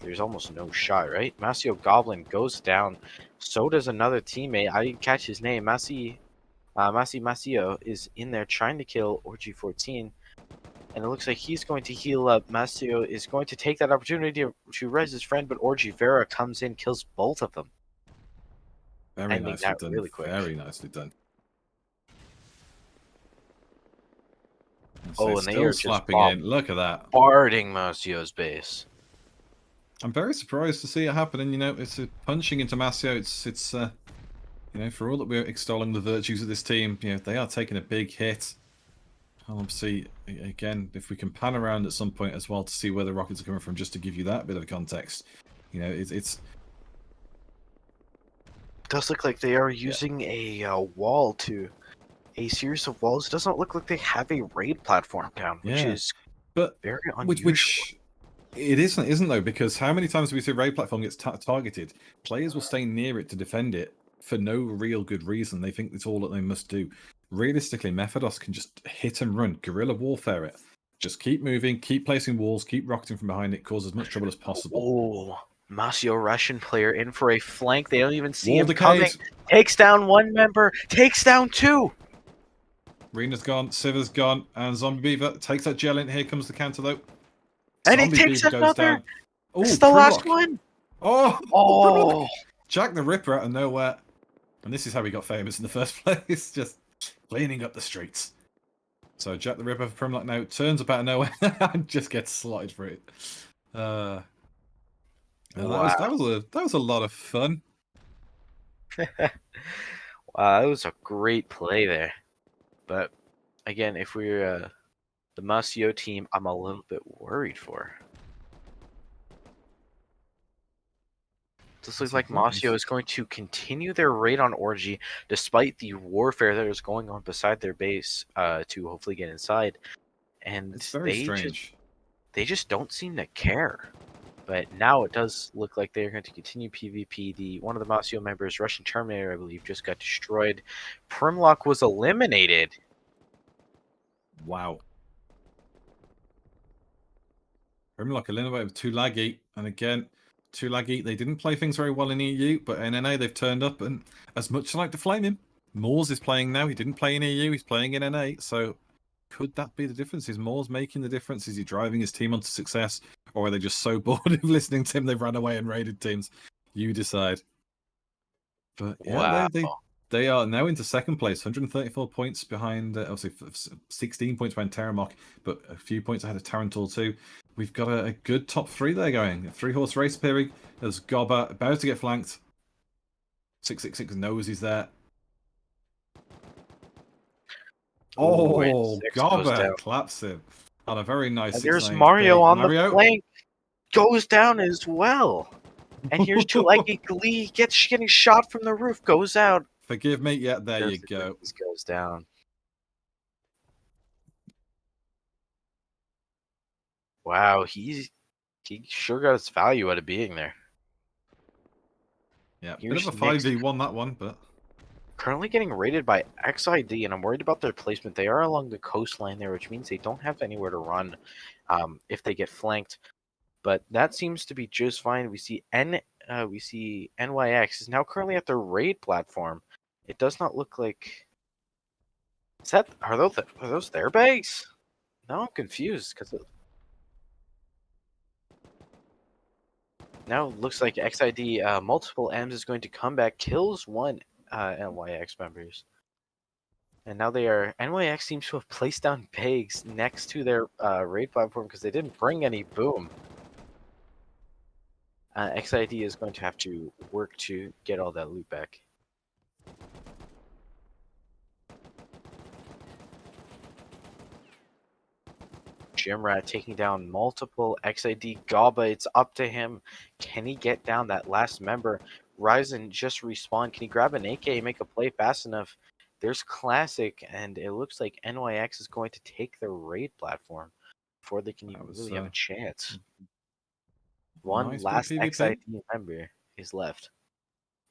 there's almost no shot, right? Masio Goblin goes down. So does another teammate. I didn't catch his name. Masio is in there trying to kill Orgy 14. And it looks like he's going to heal up. Masio is going to take that opportunity to res his friend, but Orgy Vera comes in, kills both of them. Very Ending nicely that done. really quick. Very nicely done. Oh, and they are slapping just in. Look at that. Bombarding Masio's base. I'm very surprised to see it happening. You know, it's punching into Masio. It's you know, for all that we're extolling the virtues of this team, you know, they are taking a big hit. I'll see again if we can pan around at some point as well to see where the rockets are coming from, just to give you that bit of context. You know, it's It does look like they are using a wall to a series of walls. It doesn't look like they have a raid platform down, which is very unusual. Which it isn't though, because how many times do we see a raid platform gets targeted? Players will stay near it to defend it for no real good reason. They think it's all that they must do. Realistically, Mephidos can just hit and run, guerrilla warfare it. Just keep moving, keep placing walls, keep rocketing from behind it, cause as much trouble as possible. Oh, Masio Russian player in for a flank. They don't even see Wall him decayed. coming. Takes down one member, takes down two. Rena's gone, Siver's gone, and Zombie Beaver takes that gel in. Here comes the counter though. And Zombie he takes Beaver another. goes down. It's the last Primlock. one. Oh, Jack the Ripper out of nowhere. And this is how he got famous in the first place, just cleaning up the streets. So Jack the Ripper for Primlock now turns up out of nowhere and just gets slotted for it. Wow. That was a lot of fun. Wow, that was a great play there. But again, if we're the Masio team, I'm a little bit worried for. This looks like Masio is going to continue their raid on Orgy despite the warfare that is going on beside their base to hopefully get inside. And it's very strange. They just don't seem to care. But now it does look like they're going to continue PvP. One of the Masio members, Russian Terminator, I believe, just got destroyed. Primlock was eliminated. Wow. Primlock eliminated with 2 laggy, and again, 2 laggy. They didn't play things very well in EU, but in NA they've turned up, and as much as I like to flame him, Moors is playing now. He didn't play in EU, he's playing in NA, so could that be the difference? Is Moors making the difference? Is he driving his team onto success? Or are they just so bored of listening to him they've run away and raided teams? You decide. But yeah, Wow. they are now into second place, 134 points behind, obviously 16 points behind Terramok, but a few points ahead of Tarantul too. We've got a good top 3 there going. A 3-horse race appearing. There's Gobba about to get flanked. 666 knows he's there. Oh, Gobba claps him on a very nice. And there's Mario on the flank. Goes down as well. And here's Chuleki Glee getting shot from the roof. Goes out. Forgive me. Yeah, there you go. This goes down. Wow, he sure got his value out of being there. Yeah, bit of a 5v1 that one, but currently getting raided by XID, and I'm worried about their placement. They are along the coastline there, which means they don't have anywhere to run if they get flanked. But that seems to be just fine. We see NYX is now currently at the raid platform. It does not look like. Are those their bags? Now I'm confused because now it looks like XID multiple M's is going to come back, kills one NYX members. And now NYX seems to have placed down bags next to their raid platform because they didn't bring any boom. XID is going to have to work to get all that loot back. Jimrat taking down multiple XID Gaba. It's up to him. Can he get down that last member? Ryzen just respawned. Can he grab an AK and make a play fast enough? There's Classic, and it looks like NYX is going to take the raid platform before they can That even was really have a chance. One nice bit of last PvP. XIT member is left,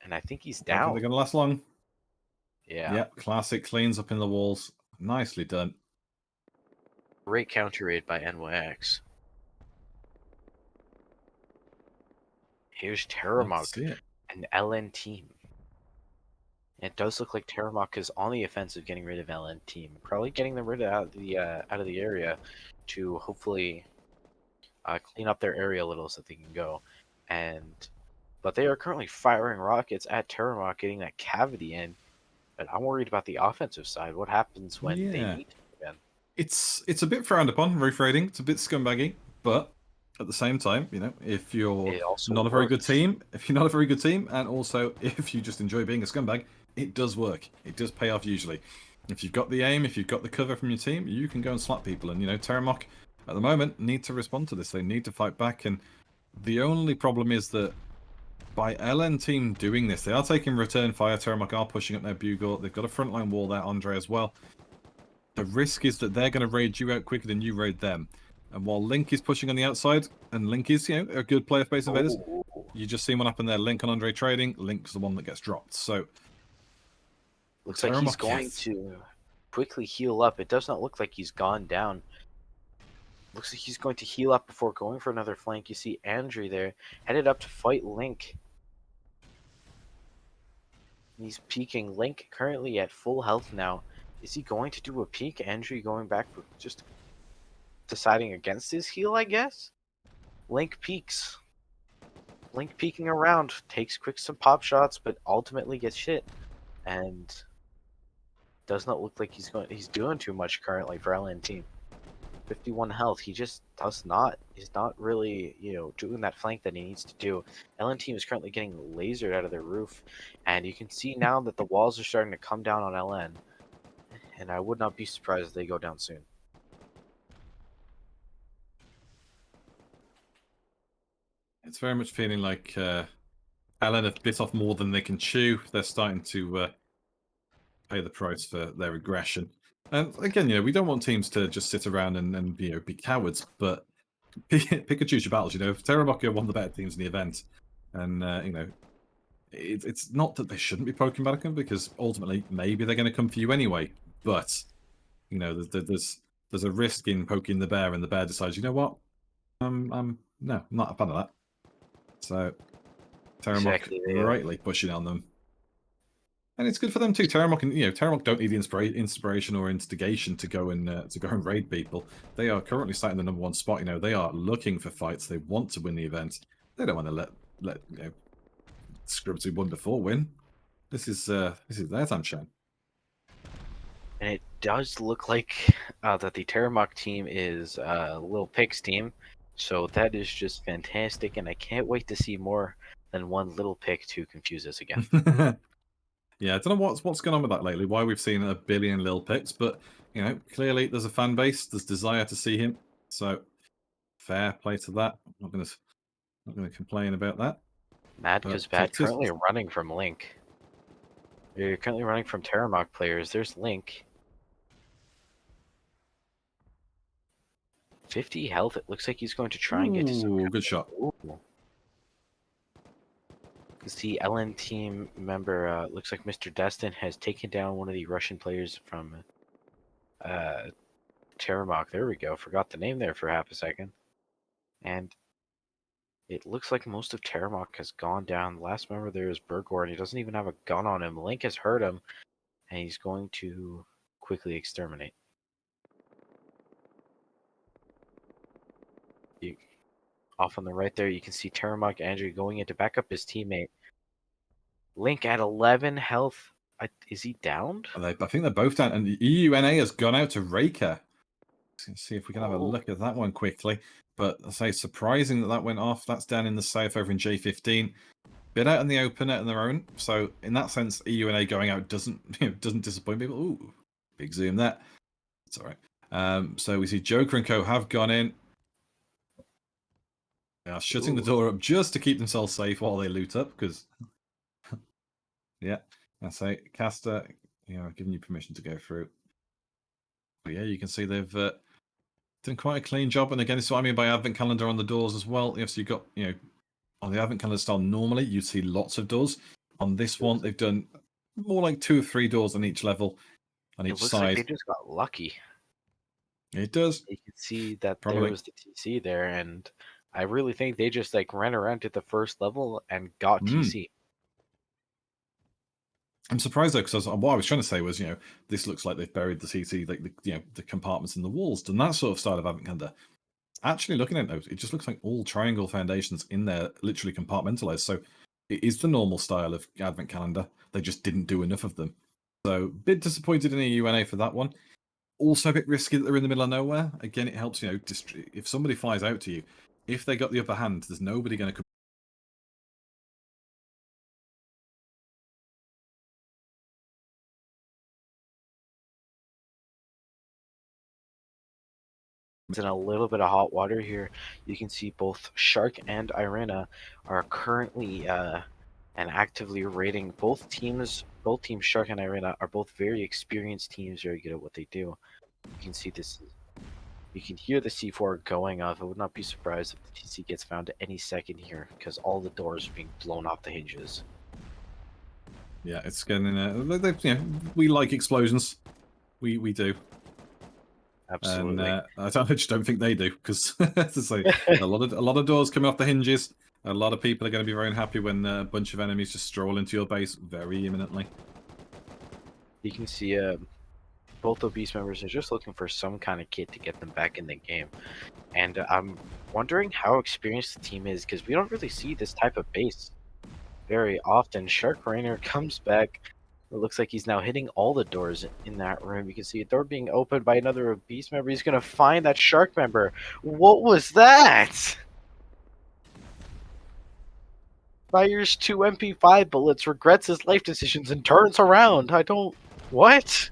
and I think he's Don't think down. they're going to last long. Yeah. Yep, Classic cleans up in the walls. Nicely done. Great counter raid by NYX. Here's Let's Terramok, see it. an LN team. It does look like Terramok is on the offensive, getting rid of LN team, probably getting them rid of out of the area to hopefully clean up their area a little so they can go. But they are currently firing rockets at Terramok, getting that cavity in. But I'm worried about the offensive side. What happens when they Yeah. meet again? It's a bit frowned upon, roof raiding. It's a bit scumbaggy, but at the same time, you know, if you're It also not a very good works. team, and also if you just enjoy being a scumbag, it does work. It does pay off usually. If you've got the aim, if you've got the cover from your team, you can go and slap people. And you know, Terramok at the moment need to respond to this. They need to fight back. And the only problem is that by LN team doing this, they are taking return fire. Terramok are pushing up their bugle. They've got a frontline wall there, Andre, as well. The risk is that they're going to raid you out quicker than you raid them. And while Link is pushing on the outside, and Link is, you know, a good player for Space Invaders, you just see what happened there. Link and Andre trading. Link's the one that gets dropped. So looks like he's going to quickly heal up. It does not look like he's gone down. Looks like he's going to heal up before going for another flank. You see Andre there, headed up to fight Link. He's peeking. Link currently at full health now. Is he going to do a peek? Andre going back for just deciding against his heal, I guess? Link peeks. Link peeking around. Takes some pop shots, but ultimately gets shit. And does not look like he's doing too much currently for LN team. 51 health. He just does not. He's not really, you know, doing that flank that he needs to do. LN team is currently getting lasered out of their roof, and you can see now that the walls are starting to come down on LN. And I would not be surprised if they go down soon. it's very much feeling like LN have bit off more than they can chew. They're starting to pay the price for their aggression. And again, you know, we don't want teams to just sit around and you know, be cowards, but pick and choose your battles. You know, if Terramok are one of the better teams in the event, and you know, it's not that they shouldn't be poking back at them, because ultimately maybe they're going to come for you anyway. But you know, there's a risk in poking the bear, and the bear decides, you know what, I'm not a fan of that. So Terramok rightly pushing on them. And it's good for them too. Terramok, and you know, Terramok don't need inspiration or instigation to go and raid people. They are currently sat in the #1 spot. You know, they are looking for fights. They want to win the event. They don't want to let you know, scrubs who won before win. This is their time shine. And it does look like that the Terramok team is Lil Pig's team, so that is just fantastic. And I can't wait to see more than one Little Pig to confuse us again. Yeah, I don't know what's going on with that lately. Why we've seen a billion Lil Pigs, but you know, clearly there's a fan base. There's desire to see him. So fair play to that. I'm not gonna complain about that. Mad because bad. Currently running from Link. You're currently running from Terramok players. There's Link. 50 health. It looks like he's going to try and get to some. Good shot. Ooh. You see LN team member, looks like Mr. Destin has taken down one of the Russian players from Terramok. There we go. Forgot the name there for half a second. And it looks like most of Terramok has gone down. The last member there is Burgor, and he doesn't even have a gun on him. Link has hurt him, and he's going to quickly exterminate. Off on the right there, you can see Terramok Andrew going in to back up his teammate. Link at 11 health. Is he downed? I think they're both down. And the EUNA has gone out to Raker. Let's see if we can have a look at that one quickly. But I say, surprising that went off. That's down in the south over in J15. Bit out in the open, out on their own. So in that sense, EUNA going out doesn't disappoint people. Ooh, big zoom there. It's all right. So we see Joker and Co have gone in. They are shutting the door up just to keep themselves safe while they loot up, because Yeah, I say Caster, giving you permission to go through. But yeah, you can see they've done quite a clean job. And again, this is what I mean by advent calendar on the doors as well. Yes, you've got, on the advent calendar style, normally you see lots of doors. On this one, they've done more like 2 or 3 doors on each level, on each It looks like side. they just got lucky. It does. You can see that there Probably. was the TC there, and I really think they just like ran around to the first level and got TC. I'm surprised though, because what I was trying to say was, this looks like they've buried the CC, like the compartments in the walls, and that sort of style of advent calendar. Actually, looking at those, it just looks like all triangle foundations in there, literally compartmentalized. So it is the normal style of advent calendar. They just didn't do enough of them. So bit disappointed in a UNA for that one. Also a bit risky that they're in the middle of nowhere. Again, it helps, if somebody flies out to you, if they got the upper hand, there's nobody going to. It's in a little bit of hot water here. You can see both Shark and Irina are currently and actively raiding both teams. Both teams, Shark and Irina, are both very experienced teams, very good at what they do. You can see this. You can hear the C4 going off. I would not be surprised if the TC gets found at any second here, because all the doors are being blown off the hinges. Yeah, it's getting. We like explosions. We do. Absolutely. And I just don't think they do, because it's like a lot of doors coming off the hinges. A lot of people are going to be very unhappy when a bunch of enemies just stroll into your base very imminently. You can see both the beast members are just looking for some kind of kit to get them back in the game. And I'm wondering how experienced the team is, because we don't really see this type of base very often. Shark Rainer comes back. It looks like he's now hitting all the doors in that room. You can see a door being opened by another beast member. He's going to find that shark member. What was that? Fires 2 MP5 bullets, regrets his life decisions, and turns around. I don't... What?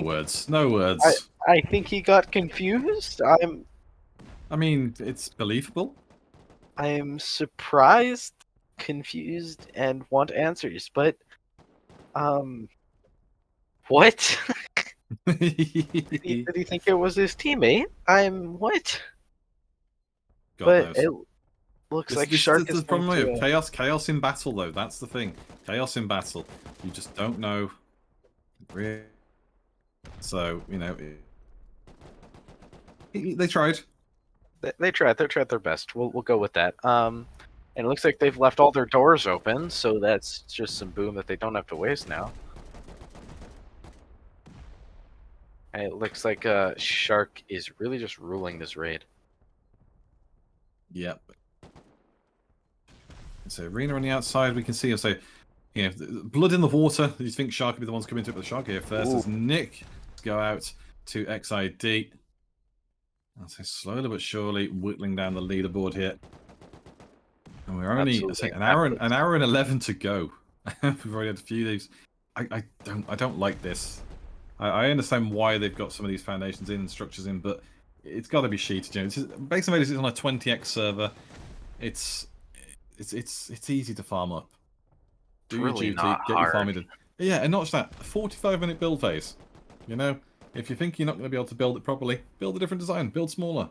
Words. No words. I think he got confused. I mean, it's believable. I am surprised, confused, and want answers, but what? Did he think it was his teammate? What? God but knows. It looks like Shark is the problem with chaos in battle, though. That's the thing. Chaos in battle. You just don't know. So they tried. They tried. They tried their best. We'll go with that. And it looks like they've left all their doors open, so that's just some boom that they don't have to waste now. And it looks like Shark is really just ruling this raid. Yep. So Arena on the outside, we can see. So, blood in the water. You think Shark will be the ones coming to it, but Shark here first. As Nick go out to XID. So slowly but surely whittling down the leaderboard here. And we're only an hour and 11 to go. We've already had a few of these. I don't like this. I understand why they've got some of these foundations in and structures in, but it's got to be sheeted. Base Invaders is on a 20x server. It's easy to farm up. Do your duty, get your farming done. Yeah, and not just that. A 45-minute build phase. If you think you're not going to be able to build it properly, build a different design. Build smaller.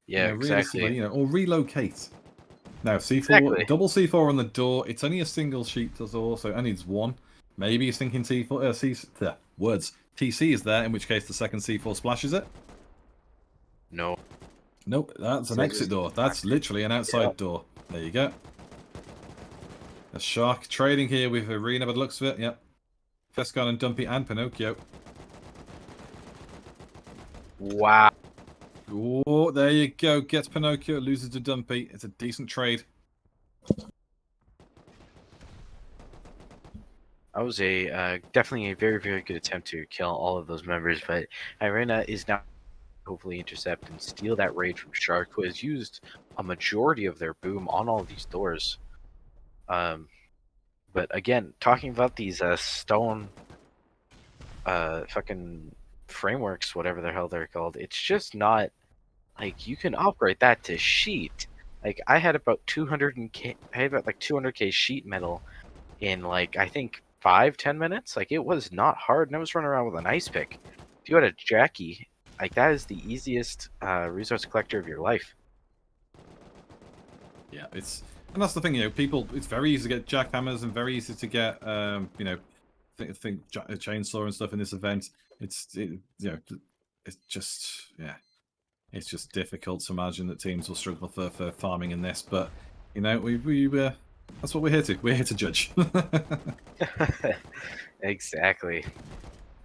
Yeah, exactly. Or relocate. Now, C4, double C4 on the door. It's only a single sheet door, so it only needs one. Maybe he's thinking T4. TC is there, in which case the second C4 splashes it. No. Nope, that's an exit door. That's literally an outside door. There you go. A Shark trading here with Arena by the looks of it. Yep. Fescon and Dumpy and Pinocchio. Wow. Oh, there you go. Gets Pinocchio, loses to Dumpy. It's a decent trade. That was definitely a very, very good attempt to kill all of those members, but Irina is now hopefully intercept and steal that raid from Shark, who has used a majority of their boom on all of these doors. But again, talking about these stone fucking frameworks, whatever the hell they're called, it's just not like you can upgrade that to sheet Like I had about 200k. I had about like 200k sheet metal in like I think 5-10 minutes. Like it was not hard, and I was running around with an ice pick. If you had a Jackie, like that is the easiest resource collector of your life. Yeah, and that's the thing, you know, people. It's very easy to get jackhammers and very easy to get, you know, a chainsaw and stuff in this event. You know, it's just yeah, it's just difficult to imagine that teams will struggle for farming in this. But you know, that's what we're here to. We're here to judge. Exactly.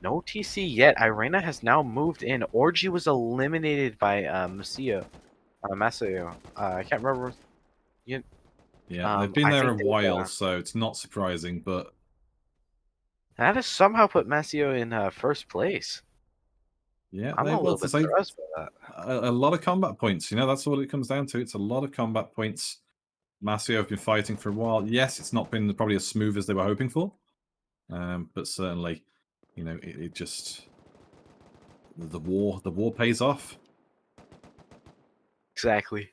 No TC yet. Irena has now moved in. Orgy was eliminated by Masio. Masio. I can't remember. You, Yeah, they've been I there a think while, so it's not surprising. But that has somehow put Masio in first place. yeah, I'm they a well little to bit say surprised by that. a lot of combat points. You know, that's all it comes down to. It's a lot of combat points. Masio have been fighting for a while. Yes, it's not been probably as smooth as they were hoping for, but certainly, you know, it just the war pays off. Exactly.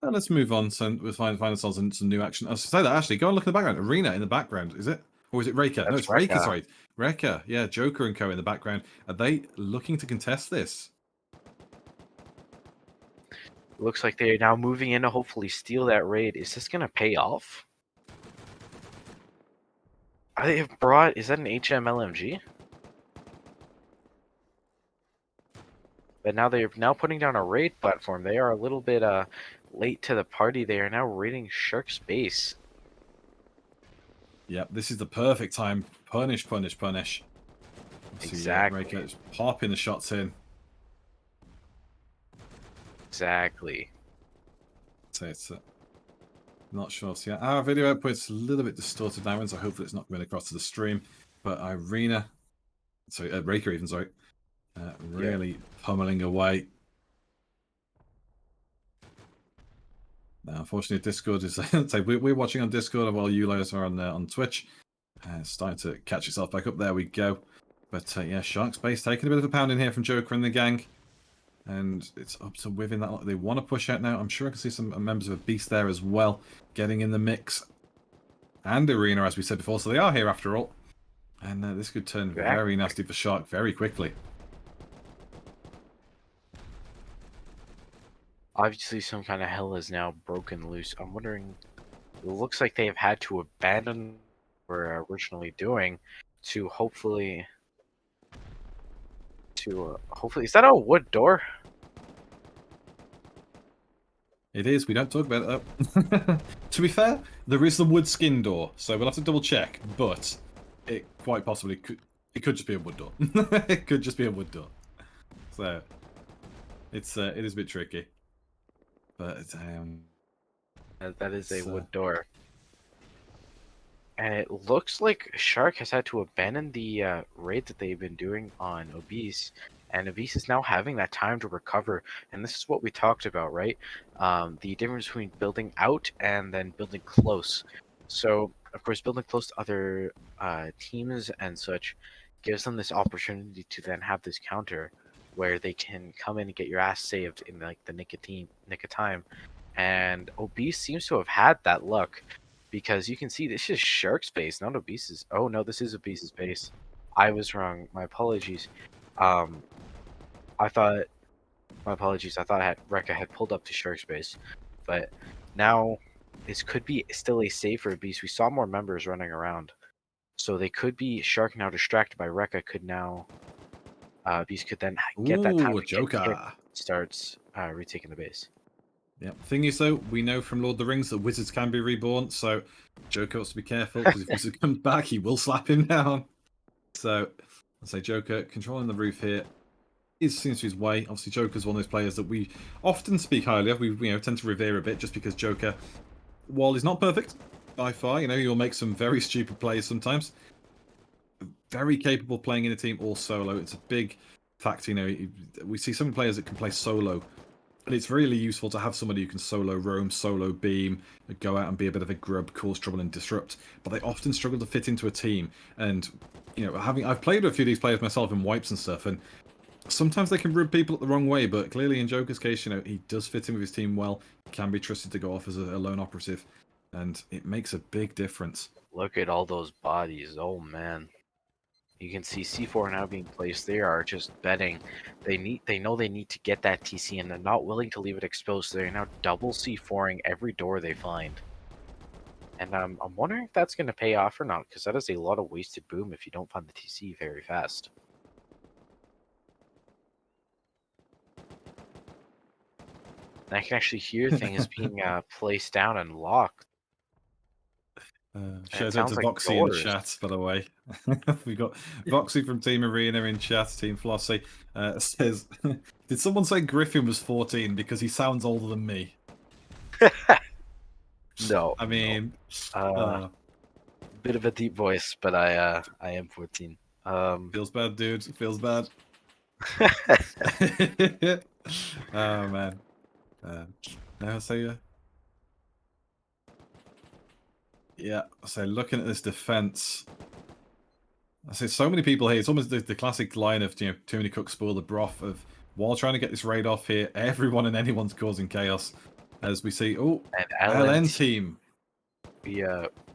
Let's move on. So we'll find ourselves in some new action. I was to say that actually, go and look in the background. Arena in the background, is it? Or is it Reika? No, That's it's Reika. Rekka. Sorry, Reika. Yeah, Joker and Co in the background. Are they looking to contest this? Looks like they're now moving in to hopefully steal that raid. Is this gonna pay off? They have brought. Is that an HM-LMG? But now they're putting down a raid platform. They are a little bit late to the party. They are now raiding Shark's base. Yep, this is the perfect time. Punish, punish, punish. Exactly. Reika is popping the shots in. Exactly. So it's not sure. So yeah, our video output's a little bit distorted now, and so hopefully it's not going across to the stream. But Irina, sorry, Reika even, sorry, really pummeling away. Now, unfortunately, Discord is. So we're watching on Discord while you guys are on Twitch. It's starting to catch itself back up. There we go. But yeah, Shark's base taking a bit of a pounding here from Joker and the gang. And it's up to Within that they want to push out now. I'm sure I can see some members of Beast there as well, getting in the mix. And Arena, as we said before, so they are here after all. And this could turn very nasty for Shark very quickly. Obviously, some kind of hell is now broken loose. I'm wondering. It looks like they have had to abandon what they were originally doing to hopefully. Is that a wood door? It is. We don't talk about it though. To be fair, there is the wood skin door, so we'll have to double check. But it quite possibly could. It could just be a wood door. It could just be a wood door. So it is a bit tricky. But That is a wood door. And it looks like Shark has had to abandon the raid that they've been doing on Obese. And Obese is now having that time to recover. And this is what we talked about, right? The difference between building out and then building close. So, of course, building close to other teams and such gives them this opportunity to then have this counter where they can come in and get your ass saved in like the nick of time. And Obese seems to have had that luck. Because you can see this is Shark's base, not Obese's. Oh no, this is Obese's base. I was wrong. My apologies. My apologies. I thought Rekka had pulled up to Shark's base, but now this could be still a safer Obese. We saw more members running around, so they could be Shark now distracted by Rekka. Could now Obese could then get that time to Joker starts retaking the base. Yeah, thing is though, we know from Lord of the Rings that wizards can be reborn, so Joker has to be careful, because if Wizard comes back, he will slap him down. So, I'll say Joker controlling the roof here. Seems to be his way. Obviously, Joker's one of those players that we often speak highly of. We tend to revere a bit, just because Joker, while he's not perfect by far, he'll make some very stupid plays sometimes. Very capable playing in a team or solo. It's a big factor. We see some players that can play solo. And it's really useful to have somebody who can solo roam, solo beam, go out and be a bit of a grub, cause trouble and disrupt. But they often struggle to fit into a team. And I've played with a few of these players myself in wipes and stuff, and sometimes they can rub people the wrong way, but clearly in Joker's case, you know, he does fit in with his team well. He can be trusted to go off as a lone operative, and it makes a big difference. Look at all those bodies. Oh man. You can see C4 now being placed. They are just betting. They know they need to get that TC, and they're not willing to leave it exposed. So they're now double C4ing every door they find. And I'm wondering if that's going to pay off or not, because that is a lot of wasted boom if you don't find the TC very fast. And I can actually hear things being placed down and locked. Shout out to like Voxy in doors. chat, by the way. We got Voxy from Team Arena in chat. Team Flossie says, "Did someone say Griffin was 14 because he sounds older than me?" No. I mean, bit of a deep voice, but I am 14. Feels bad, dude. Feels bad. Oh man. Now so yeah. So looking at this defense, I say so many people here. It's almost the classic line of, you know, too many cooks spoil the broth. Of while trying to get this raid off here, everyone and anyone's causing chaos. As we see, oh, and LN team. We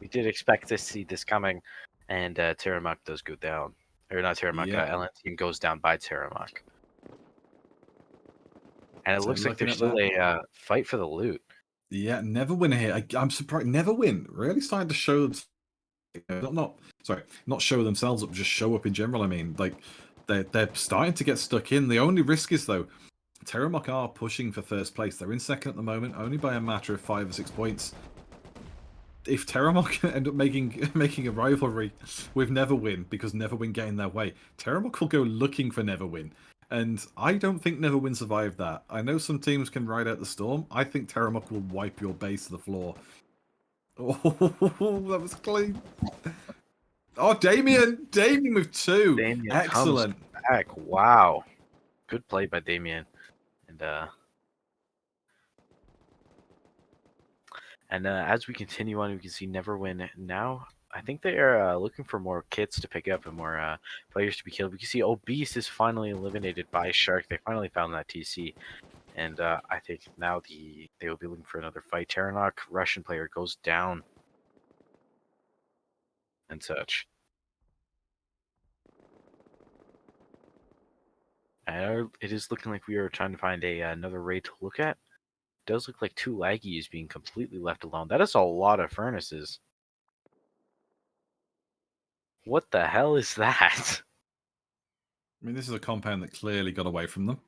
did expect to see this coming, and Terramach does go down, or not Terramach. Yeah. LN team goes down by Terramach, and it So looks like looking there's at still a fight for the loot. Yeah, Neverwin here. I'm surprised. Neverwin really starting to show them. Not show themselves up, just show up in general. I mean, like they're starting to get stuck in. The only risk is though, Terramach are pushing for first place. They're in second at the moment, only by a matter of 5 or 6 points. If Terramach end up making a rivalry with Neverwin because Neverwin get in their way, Terramach will go looking for Neverwin. And I don't think Neverwin survived that. I know some teams can ride out the storm. I think Terramach will wipe your base to the floor. Oh, that was clean. Oh, Damien! Damien with 2. Damien Excellent. comes back. Wow, good play by Damien, and as we continue on, we can see Neverwin now. I think they are looking for more kits to pick up and more players to be killed. We can see Obese is finally eliminated by Shark. They finally found that TC. And I think now they will be looking for another fight. Terranok, Russian player, goes down. And such. And it is looking like we are trying to find another raid to look at. It does look like 2 laggies being completely left alone. That is a lot of furnaces. What the hell is that? I mean, this is a compound that clearly got away from them.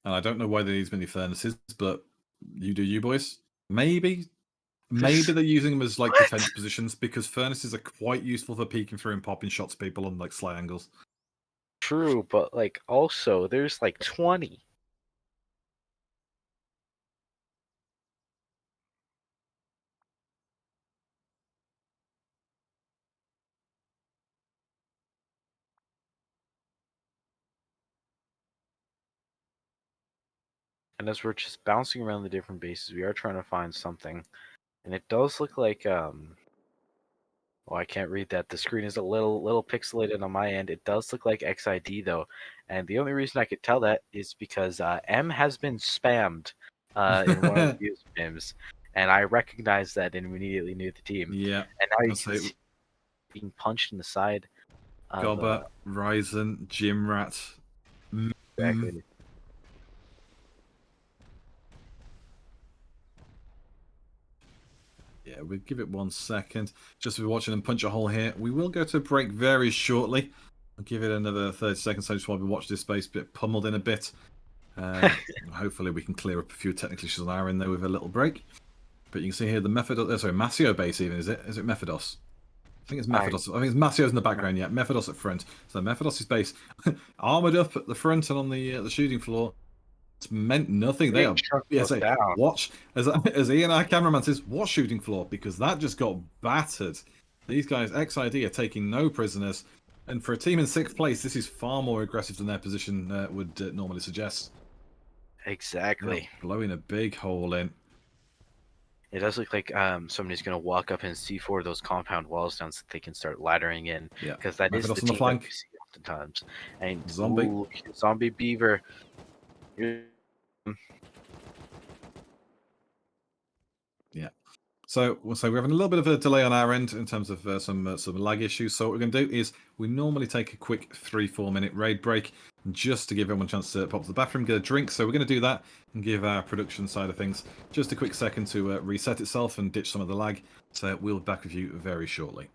And I don't know why they need as many furnaces, but you do you, boys. Maybe they're using them as like defense positions, because furnaces are quite useful for peeking through and popping shots at people on like sly angles. True, but like also there's like 20. And as we're just bouncing around the different bases, we are trying to find something. And it does look like oh, I can't read that. The screen is a little pixelated on my end. It does look like XID though, and the only reason I could tell that is because M has been spammed in one of the user names, and I recognized that and immediately knew the team. Yeah, and now you can see being punched in the side. Gobber, Ryzen, Gymrat. Exactly. Yeah, we'll give it 1 second. Just as we're watching them punch a hole here, we will go to a break very shortly. I'll give it another 30 seconds, so just while we watch this space bit pummeled in a bit. Hopefully we can clear up a few technical issues on our end there with a little break. But you can see here the Methodos, sorry, Masio base even, is it? Is it Methodos? I think it's Methodos. I think it's Masio's in the background, yeah. Methodos at front. So Methodos' base armored up at the front and on the shooting floor. It's meant nothing. They are. Yeah, say, watch as Ian, our cameraman, says, "What shooting floor?" Because that just got battered. These guys, XID, are taking no prisoners, and for a team in 6th place, this is far more aggressive than their position would normally suggest. Exactly. Blowing a big hole in. It does look like somebody's going to walk up and C4 those compound walls down so they can start laddering in. Yeah, because that is the on team the flank. oftentimes. And Zombie. ooh, zombie beaver. Yeah. So we're having a little bit of a delay on our end in terms of some lag issues. So what we're going to do is we normally take a quick 3-4 minute raid break just to give everyone a chance to pop to the bathroom, get a drink. So we're going to do that and give our production side of things just a quick second to reset itself and ditch some of the lag. So we'll be back with you very shortly.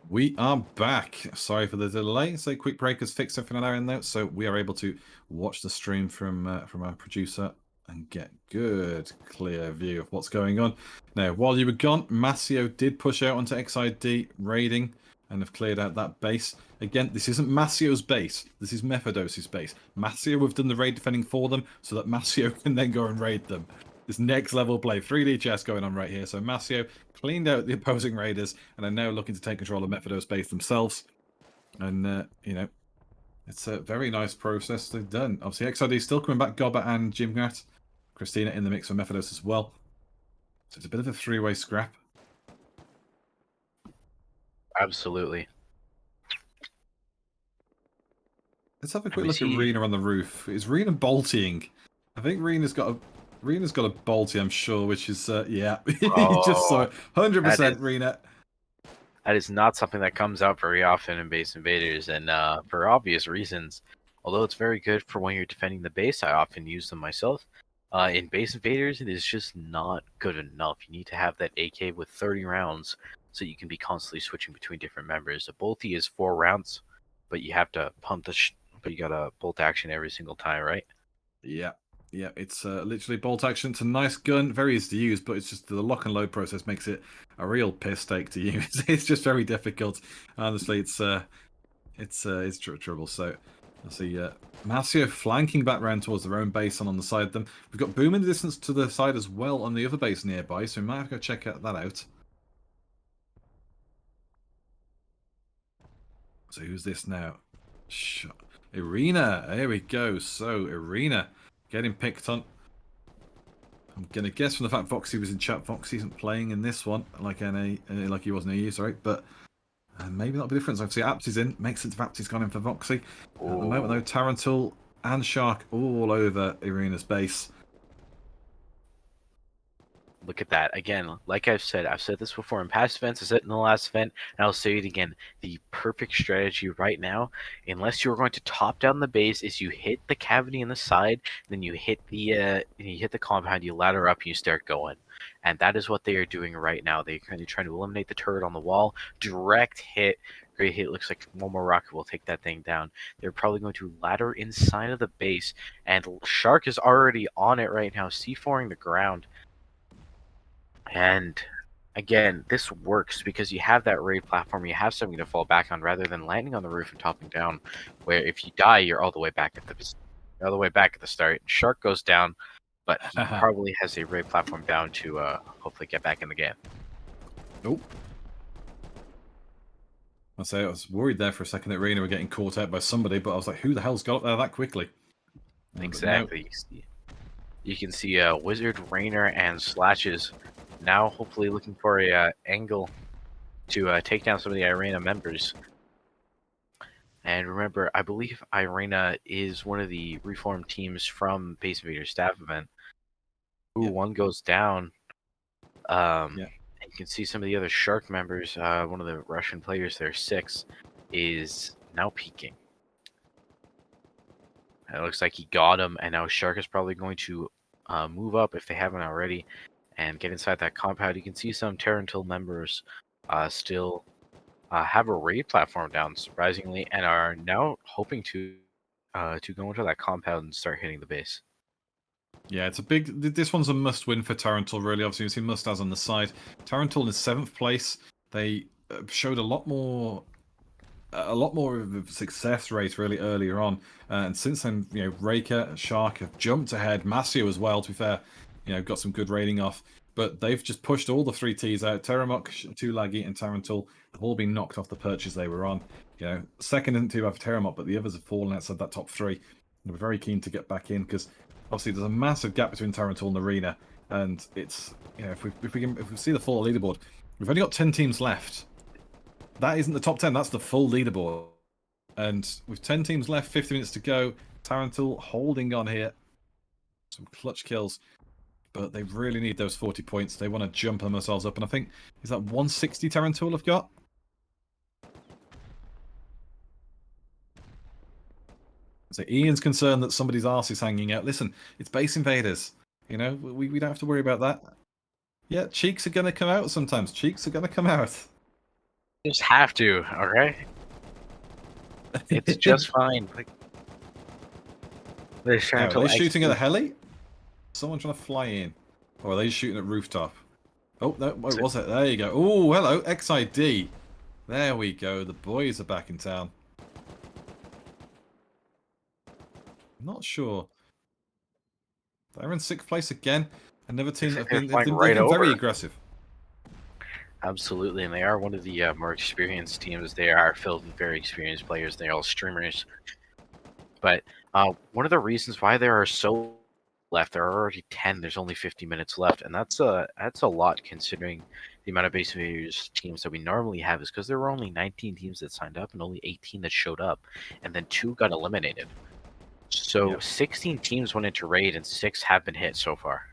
We are back. Sorry for the delay. So quick break has fixed everything on our end now, so we are able to watch the stream from our producer and get good, clear view of what's going on. Now, while you were gone, Masio did push out onto XID raiding and have cleared out that base. Again, this isn't Masio's base. This is Mephidos' base. Masio have done the raid defending for them so that Masio can then go and raid them. This next level play, 3D chess going on right here. So Masio cleaned out the opposing raiders and are now looking to take control of Mephidos base themselves. And, you know, it's a very nice process they've done. Obviously, XID still coming back, Gobba and Jimgrat. Christina in the mix for Mephidos as well. So it's a bit of a three-way scrap. Absolutely. Let's have a quick look at Rena on the roof. Is Rena bolting? I think Rena's got a bolty, I'm sure, which is, yeah. You just saw it. 100% Rena. That is not something that comes out very often in Base Invaders, and for obvious reasons. Although it's very good for when you're defending the base, I often use them myself. In Base Invaders, it is just not good enough. You need to have that AK with 30 rounds so you can be constantly switching between different members. A bolty is 4 rounds, but you have to pump but you gotta bolt action every single time, right? Yeah. Yeah, it's literally bolt action. It's a nice gun, very easy to use, but it's just the lock and load process makes it a real piss take to use. It's just very difficult. Honestly, it's trouble. So let's see, Masio flanking back round towards their own base on the side of them. We've got Boom in the distance to the side as well on the other base nearby, so we might have to go check that out. So who's this now? Irina. There we go. So Irina. Getting picked on. I'm gonna guess from the fact Voxy was in chat, Voxy isn't playing in this one like like he was in AU, sorry, but maybe that'll be different. So obviously Apsy's in. Makes sense if Apsy's gone in for Voxy. At the moment though, Tarantul and Shark all over Irina's base. Look at that. Again, like I've said this before in past events, I said it in the last event, and I'll say it again. The perfect strategy right now, unless you're going to top down the base, is you hit the cavity in the side, then you hit the compound, you ladder up, and you start going. And that is what they are doing right now. They're kind of trying to eliminate the turret on the wall. Direct hit. Great hit. Looks like one more rocket will take that thing down. They're probably going to ladder inside of the base, and Shark is already on it right now, C4ing the ground. And again, this works because you have that raid platform, you have something to fall back on rather than landing on the roof and topping down, where if you die, you're all the way back at the start. Shark goes down, but he probably has a raid platform down to hopefully get back in the game. Nope. I was worried there for a second that Rena were getting caught out by somebody, but I was like, who the hell's got up there that quickly? Exactly. No. You can see Wizard, Rainer, and Slashes now hopefully looking for a angle to take down some of the Irina members. And remember, I believe Irina is one of the reformed teams from Base Invaders staff event. Ooh, one goes down. You can see some of the other Shark members. One of the Russian players there, 6, is now peeking. It looks like he got him, and now Shark is probably going to move up if they haven't already and get inside that compound. You can see some Tarantul members still have a raid platform down, surprisingly, and are now hoping to go into that compound and start hitting the base. Yeah, it's a big. This one's a must-win for Tarantul, really. Obviously, you see Mustaz on the side. Tarantul is 7th place. They showed a lot more of a success rate really earlier on, and since then, you know, Raker, Shark have jumped ahead. Masio as well. To be fair, you know, got some good raiding off, but they've just pushed all the 3 Ts out. Terramok, Tulagi, and Tarantul have all been knocked off the perches they were on. You know, second isn't too bad for Terramok, but the others have fallen outside that top 3. And we're very keen to get back in because obviously there's a massive gap between Tarantul and Arena, and it's, you know, if we see the full leaderboard, we've only got 10 teams left. That isn't the top 10, that's the full leaderboard. And with 10 teams left, 50 minutes to go, Tarantul holding on here. Some clutch kills. But they really need those 40 points. They want to jump themselves up. And I think, is that 160 Tarantul have got? So Ian's concerned that somebody's arse is hanging out. Listen, it's Base Invaders. You know, we don't have to worry about that. Yeah, cheeks are going to come out sometimes. Cheeks are going to come out. Just have to, okay? It's just fine. Like, they're trying Are they shooting at the execute. heli? Someone trying to fly in. Or are they shooting at rooftop? Oh, no, what was it? There you go. Oh, hello, XID. There we go. The boys are back in town. I'm not sure. They're in 6th place again. Another team that They're flying they've right been very over. aggressive. Absolutely, and they are one of the more experienced teams. They are filled with very experienced players. They're all streamers. But one of the reasons why there are so left, there are already 10. There's only 50 minutes left, and that's a lot considering the amount of base invaders teams that we normally have. Is because there were only 19 teams that signed up and only 18 that showed up, and then 2 got eliminated. So Yep. 16 teams went into raid, and 6 have been hit so far.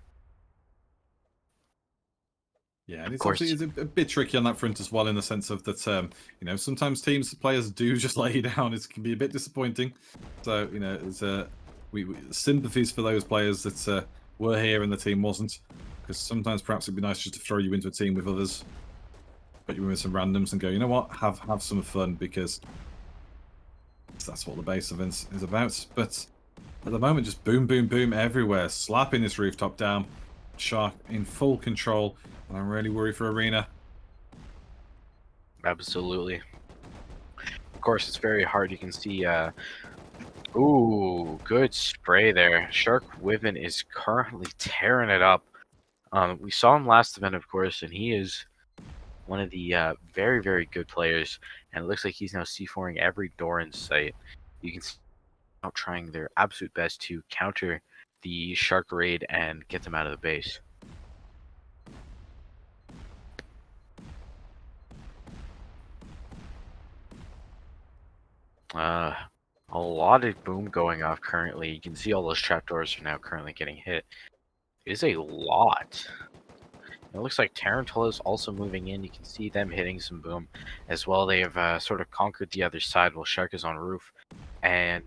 Yeah, and Of it's course, obviously a bit tricky on that front as well, in the sense of that, sometimes players do just lay down. It can be a bit disappointing. So, there's sympathies for those players that were here and the team wasn't, because sometimes perhaps it'd be nice just to throw you into a team with others, put you in with some randoms, and go, you know what, have some fun, because that's what the base event is about. But at the moment, just boom, boom, boom everywhere, slapping this rooftop down. Shark in full control. I'm really worried for Arena. absolutely. Of course, it's very hard. You can see, ooh, good spray there. Shark Wyvern is currently tearing it up. We saw him last event, of course, and he is one of the very, very good players. And it looks like he's now C4ing every door in sight. You can see out trying their absolute best to counter the Shark raid and get them out of the base. A lot of boom going off currently. You can see all those trapdoors are now currently getting hit. It is a lot. It looks like Tarantula is also moving in. You can see them hitting some boom as well. They have sort of conquered the other side while Shark is on roof. And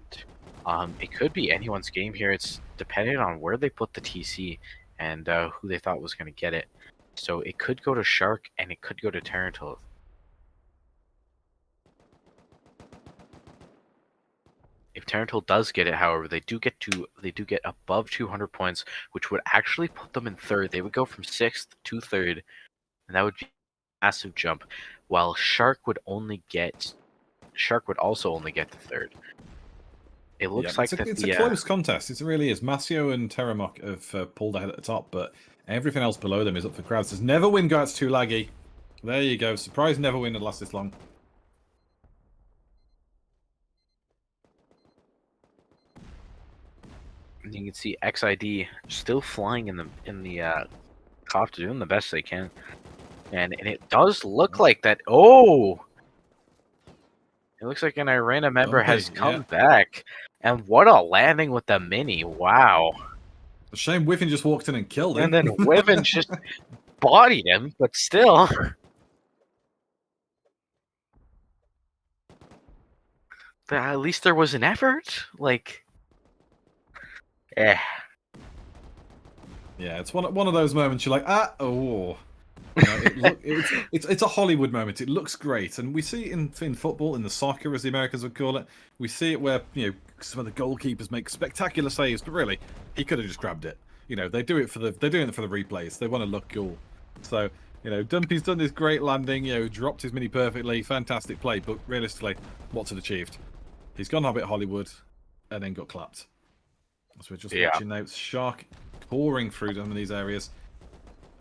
it could be anyone's game here. It's depending on where they put the TC and who they thought was going to get it. So it could go to Shark and it could go to Tarantula. If Tarantul does get it, however, they do get above 200 points, which would actually put them in 3rd. They would go from 6th to 3rd, and that would be a massive jump. While Shark would also only get the 3rd. It looks like it's a close contest. It really is. Masio and Terramok have pulled ahead at the top, but everything else below them is up for grabs. Does Neverwin go out too laggy? There you go. Surprise Neverwin had lasted this long. You can see XID still flying in the copter, doing the best they can, and it does look like that. Oh, it looks like an Irena member has come back, and what a landing with the mini! Wow. A shame Whiffin just walked in and killed him. And then Wyvern just bodied him, but still. But at least there was an effort. Like, yeah, it's one of those moments you're like, oh. It's a Hollywood moment. It looks great, and we see it in football, in the soccer, as the Americans would call it. We see it where some of the goalkeepers make spectacular saves, but really, he could have just grabbed it. They're doing it for the replays. They want to look cool. So Dumpy's done this great landing. Dropped his mini perfectly, fantastic play. But realistically, what's it achieved? He's gone a bit Hollywood, and then got clapped. So we're just watching now. It's Shark pouring through some of these areas.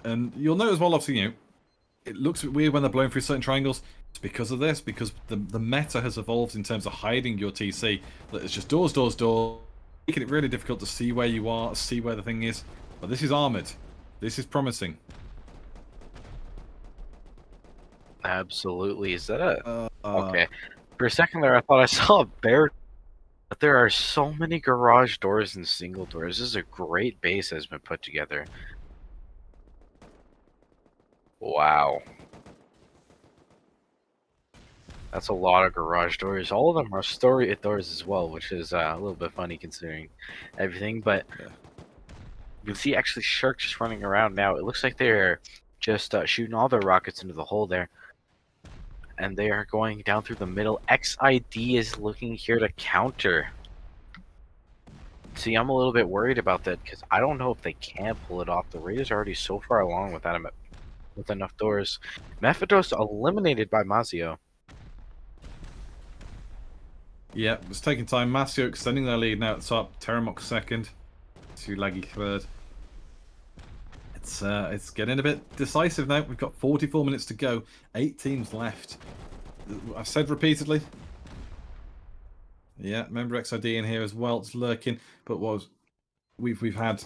And you'll note as well, obviously, it looks a bit weird when they're blowing through certain triangles. It's because of this, because the meta has evolved in terms of hiding your TC. That it's just doors, doors, doors, making it really difficult to see where you are, see where the thing is. But this is armored. This is promising. Absolutely. Is that a... okay. For a second there, I thought I saw a bear. But there are so many garage doors and single doors. This is a great base that has been put together. Wow. That's a lot of garage doors. All of them are Rustoria doors as well, which is a little bit funny considering everything. But you can see actually Shark just running around now. It looks like they're just shooting all their rockets into the hole there. and they are going down through the middle. XID is looking here to counter. See, I'm a little bit worried about that because I don't know if they can pull it off. The Raiders are already so far along without him with enough doors. Mephitos eliminated by Mazio. Yeah, it's taking time. Masio extending their lead now at the top. Terramok second. Too laggy third. It's getting a bit decisive now. We've got 44 minutes to go. 8 teams left. I've said repeatedly. Yeah, remember XID in here as well. It's lurking. But we've had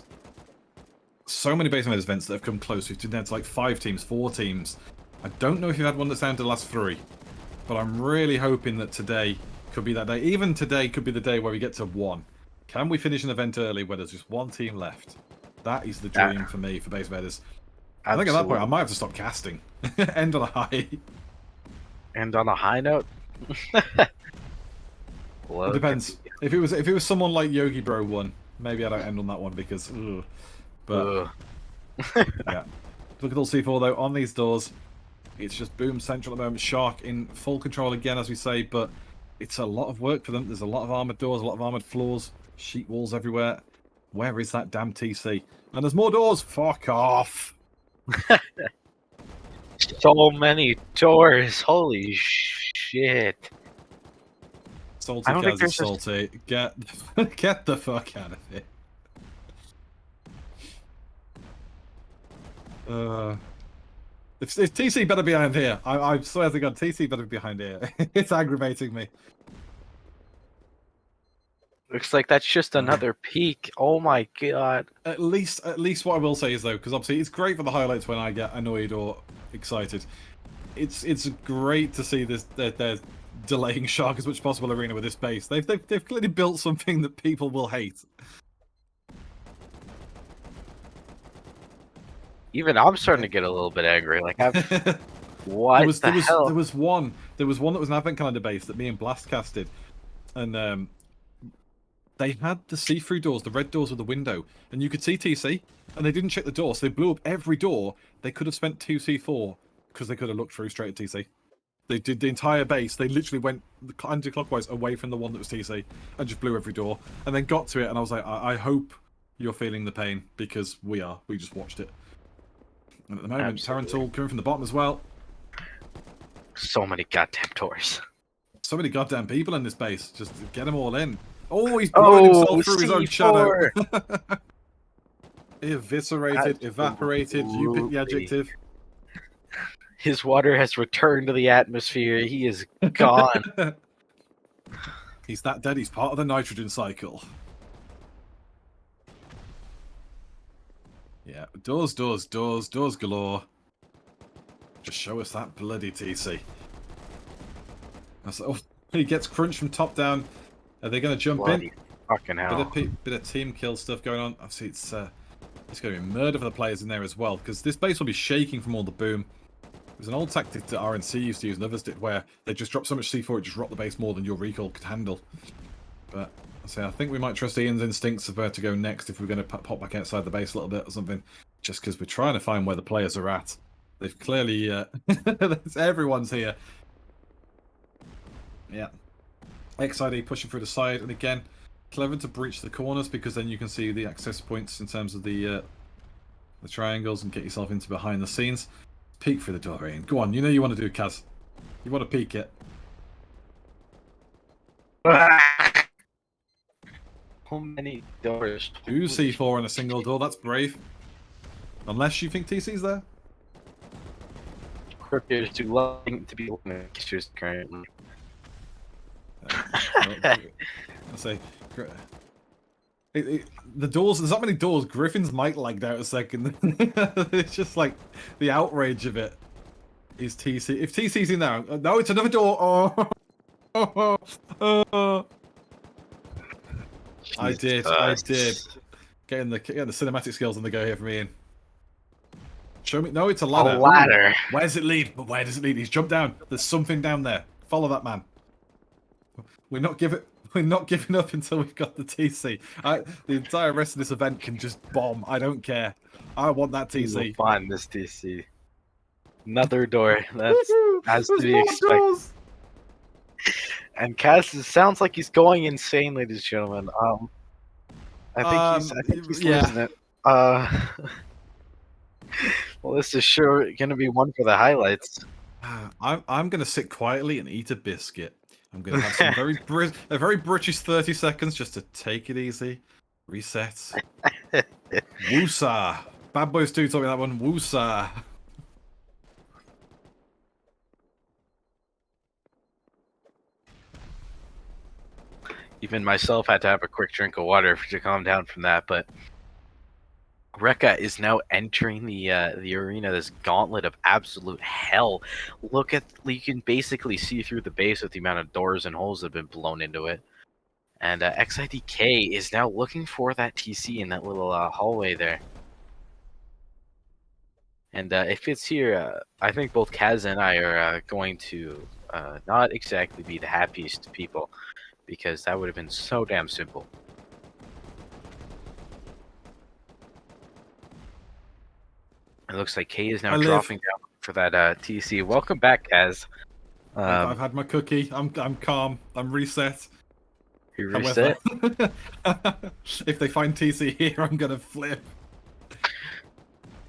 so many base invaders events that have come close. We've done to like 5 teams, 4 teams. I don't know if you've had one that's down to the last 3. But I'm really hoping that today could be that day. Even today could be the day where we get to 1. Can we finish an event early where there's just 1 team left? That is the dream for me for base invaders. I think at that point I might have to stop casting. End on a high. End on a high note? It depends. If it was someone like Yogi Bro 1, maybe I don't end on that one because but yeah. Look at all C4 though on these doors. It's just boom central at the moment. Shark in full control again, as we say, but it's a lot of work for them. There's a lot of armored doors, a lot of armored floors, sheet walls everywhere. Where is that damn TC? And there's more doors. Fuck off. So many doors. Holy shit. Salty Kaz is salty. Get the fuck out of here. If TC better be behind here. I swear to God, TC better be behind here. It's aggravating me. Looks like that's just another peak. Oh my god. At least what I will say is though, because obviously it's great for the highlights when I get annoyed or excited. It's great to see this. They're delaying Shark as much as possible arena with this base. They've clearly built something that people will hate. Even I'm starting to get a little bit angry. Like, what the hell? There was one that was an Advent Calendar base that me and Blast casted, and they had the see-through doors, the red doors with the window, and you could see TC, and they didn't check the door, so they blew up every door. They could have spent 2 C4 because they could have looked through straight at TC. They did the entire base. They literally went anti-clockwise away from the one that was TC and just blew every door, and then got to it, and I was like, I hope you're feeling the pain because we are. We just watched it. And at the moment, Tarantul coming from the bottom as well. So many goddamn doors. So many goddamn people in this base. Just get them all in. Oh, he's blowing himself through his own shadow. Eviscerated, evaporated. You pick the adjective. His water has returned to the atmosphere. He is gone. He's that dead. He's part of the nitrogen cycle. Yeah, doors galore. Just show us that bloody TC. Oh, he gets crunched from top down. Are they going to jump in? Fucking hell. Bit of team kill stuff going on. Obviously, it's going to be murder for the players in there as well, because this base will be shaking from all the boom. It was an old tactic that RNC used to use and others did, where they just drop so much C4 it just rocked the base more than your recall could handle. But I think we might trust Ian's instincts of where to go next if we're going to pop back outside the base a little bit or something, just because we're trying to find where the players are at. They've clearly... everyone's here. Yeah. XID pushing through the side, and again, clever to breach the corners because then you can see the access points in terms of the triangles and get yourself into behind the scenes. Peek through the door, Ian. Go on, you know you want to do it, Kaz. You want to peek it. How many doors? 2 C4 in a single door, that's brave. Unless you think TC's there. Cryptid is too loving to be issues currently. I say, the doors. There's not many doors. Griffin's mic lagged out a second. It's just like the outrage of it. Is TC? If TC's in there, no, it's another door. Oh. I did. Getting the cinematic skills on the go here from Ian. Show me. No, it's a ladder. A ladder. Ooh. Where does it lead? But where does it lead? He's jumped down. There's something down there. Follow that man. We're not giving up until we've got the TC. The entire rest of this event can just bomb. I don't care. I want that TC. We'll find this TC. Another door. That's has to There's be more expected. doors. And Kaz sounds like he's going insane, ladies and gentlemen. I think he's Yeah. losing it. Well, this is sure gonna be one for the highlights. I'm gonna sit quietly and eat a biscuit. I'm gonna have some a very British 30 seconds just to take it easy, reset. Woosah. Bad Boys 2 told me that one. Woosah. Even myself had to have a quick drink of water to calm down from that, but Rekka is now entering the arena, this gauntlet of absolute hell. Look at, you can basically see through the base with the amount of doors and holes that have been blown into it. And XIDK is now looking for that TC in that little hallway there. And if it's here, I think both Kaz and I are going to not exactly be the happiest people, because that would have been so damn simple. It looks like K is now dropping down for that TC. Welcome back, Kaz. I've had my cookie. I'm calm. I'm reset. You reset? However, if they find TC here, I'm gonna flip.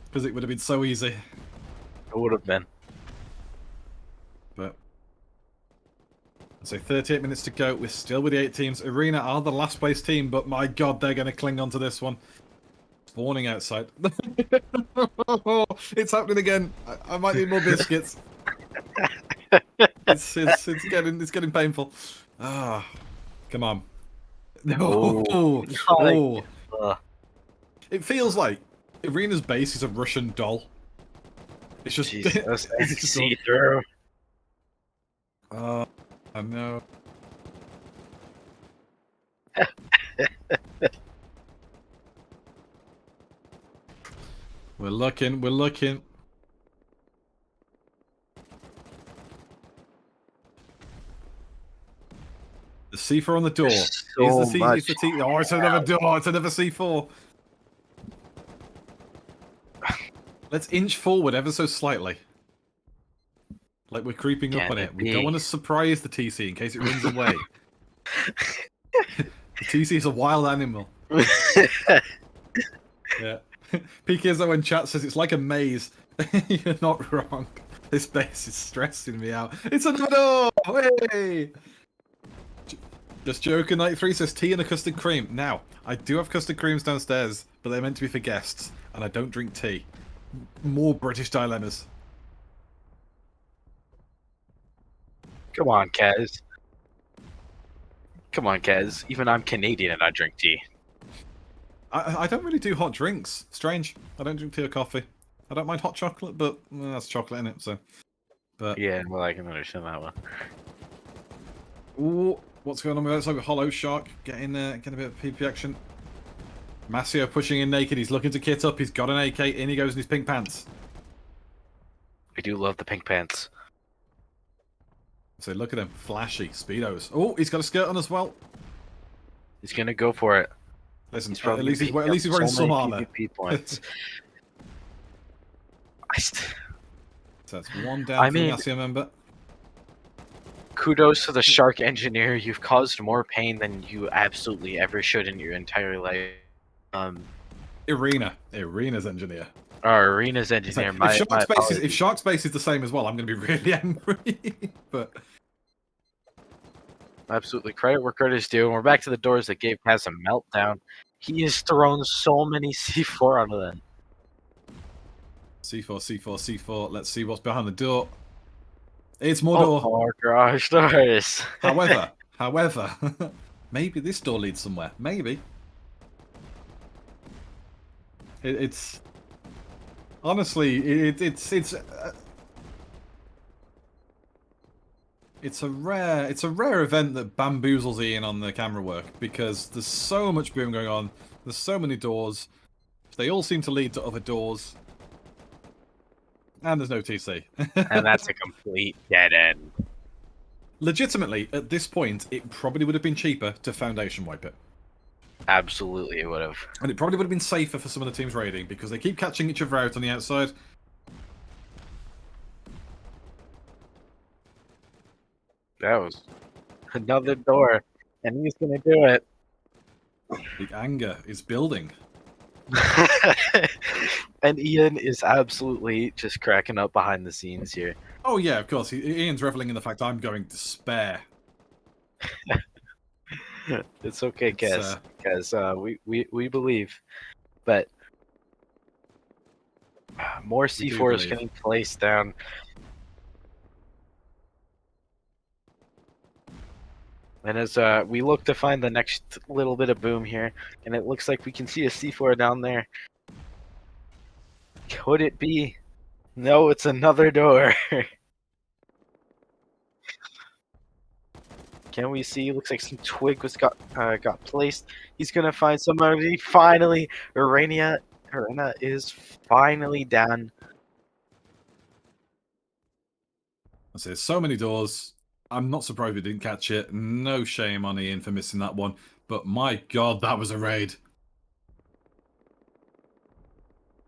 Because it would have been so easy. It would have been. But so 38 minutes to go. We're still with the 8 teams. Arena are the last place team, but my god, they're gonna cling on to this one. Spawning outside. It's happening again. I might need more biscuits. It's getting painful. Ah, come on. Oh. It feels like Arena's base is a Russian doll. It's just it's just see through. I know. We're looking. The C4 on the door. So is the T? Oh, it's another door. It's another C4. Let's inch forward ever so slightly. Like we're creeping up on it. We don't want to surprise the TC in case it runs away. The TC is a wild animal. Yeah. PKzo in chat says it's like a maze. You're not wrong. This base is stressing me out. It's another door! Hey! Just joking. 93 says tea and a custard cream. Now, I do have custard creams downstairs, but they're meant to be for guests, and I don't drink tea. More British dilemmas. Come on, Kaz. Come on, Kaz. Even I'm Canadian and I drink tea. I don't really do hot drinks. Strange. I don't drink tea or coffee. I don't mind hot chocolate, but that's chocolate in it, so. But yeah, well, I can understand that one. Ooh, what's going on with outside with Hollow Shark? Getting a bit of PP action. Masio pushing in naked. He's looking to kit up. He's got an AK. In he goes in his pink pants. I do love the pink pants. So look at him, flashy speedos. Oh, he's got a skirt on as well. He's gonna go for it. Listen, at least he's wearing some armor. Points. So that's one down for the Masio member. Kudos to the Shark Engineer. You've caused more pain than you absolutely ever should in your entire life. Arena's engineer. Our Arena's engineer. If Shark Space is the same as well, I'm going to be really angry. But absolutely, credit where credit is due. And we're back to the doors that gave Kaz a meltdown. He has thrown so many C4 out of them. C4. Let's see what's behind the door. It's more door. Oh gosh, doors. However, maybe this door leads somewhere. Maybe. It's honestly, it's a rare event that bamboozles Ian on the camera work, because there's so much boom going on. There's so many doors. They all seem to lead to other doors. And there's no TC. And that's a complete dead end. Legitimately, at this point, it probably would have been cheaper to foundation wipe it. Absolutely, it would have. And it probably would have been safer for some of the teams raiding, because they keep catching each other out on the outside. That was another door, and he's gonna do it. The anger is building. And Ian is absolutely just cracking up behind the scenes here. Oh yeah, of course. Ian's reveling in the fact I'm going to spare. It's okay, It's, Kaz. We believe, but more we do C4 is believe. getting placed down. And as we look to find the next little bit of boom here, and it looks like we can see a C4 down there. Could it be? No, it's another door. Can we see? Looks like some twig was got placed. He's gonna find somebody. Finally, Arena is finally down. There's so many doors. I'm not surprised we didn't catch it. No shame on Ian for missing that one. But my god, that was a raid.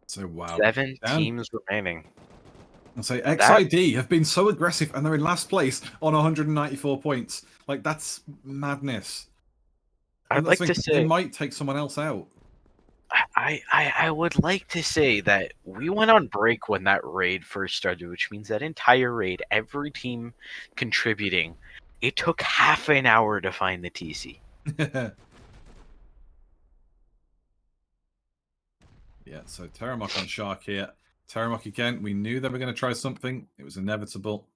So wow. 7 teams remaining. I'll say XID have been so aggressive and they're in last place on 194 points. Like, that's madness. I'd like to say they might take someone else out. I would like to say that we went on break when that raid first started, which means that entire raid, every team contributing, it took half an hour to find the TC. Yeah, so Terramok on Shark here. Terramok again, we knew they were going to try something. It was inevitable.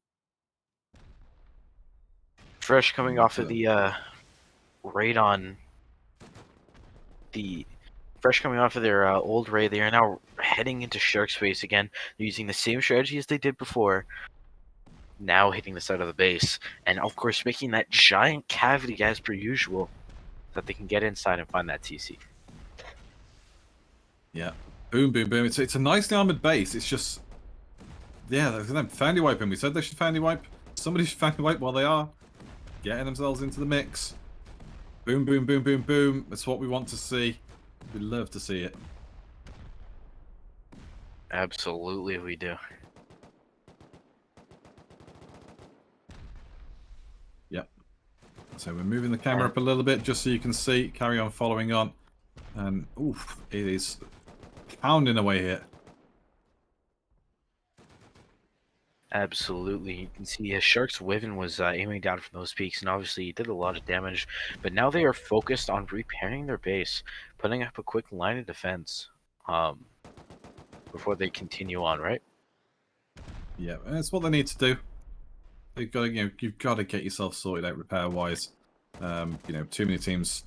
Fresh coming off of the raid on the... Fresh coming off of their old raid, they are now heading into Shark Space again. They're using the same strategy as they did before. Now hitting the side of the base. And of course making that giant cavity as per usual, that they can get inside and find that TC. Yeah. Boom, boom, boom. It's a nicely armored base. It's just... Yeah, they're Foundy wiping. We said they should Foundy wipe. Somebody should Foundy wipe while they are getting themselves into the mix. Boom, boom, boom, boom, boom. That's what we want to see. We'd love to see it. Absolutely we do. Yep. So we're moving the camera up a little bit just so you can see. Carry on following on. And, oof, it is pounding away here. Absolutely. You can see Shark's Wyvern was aiming down from those peaks, and obviously he did a lot of damage. But now they are focused on repairing their base, putting up a quick line of defense before they continue on, right? Yeah, that's what they need to do. They've got to, you've got to get yourself sorted out repair-wise. Too many teams...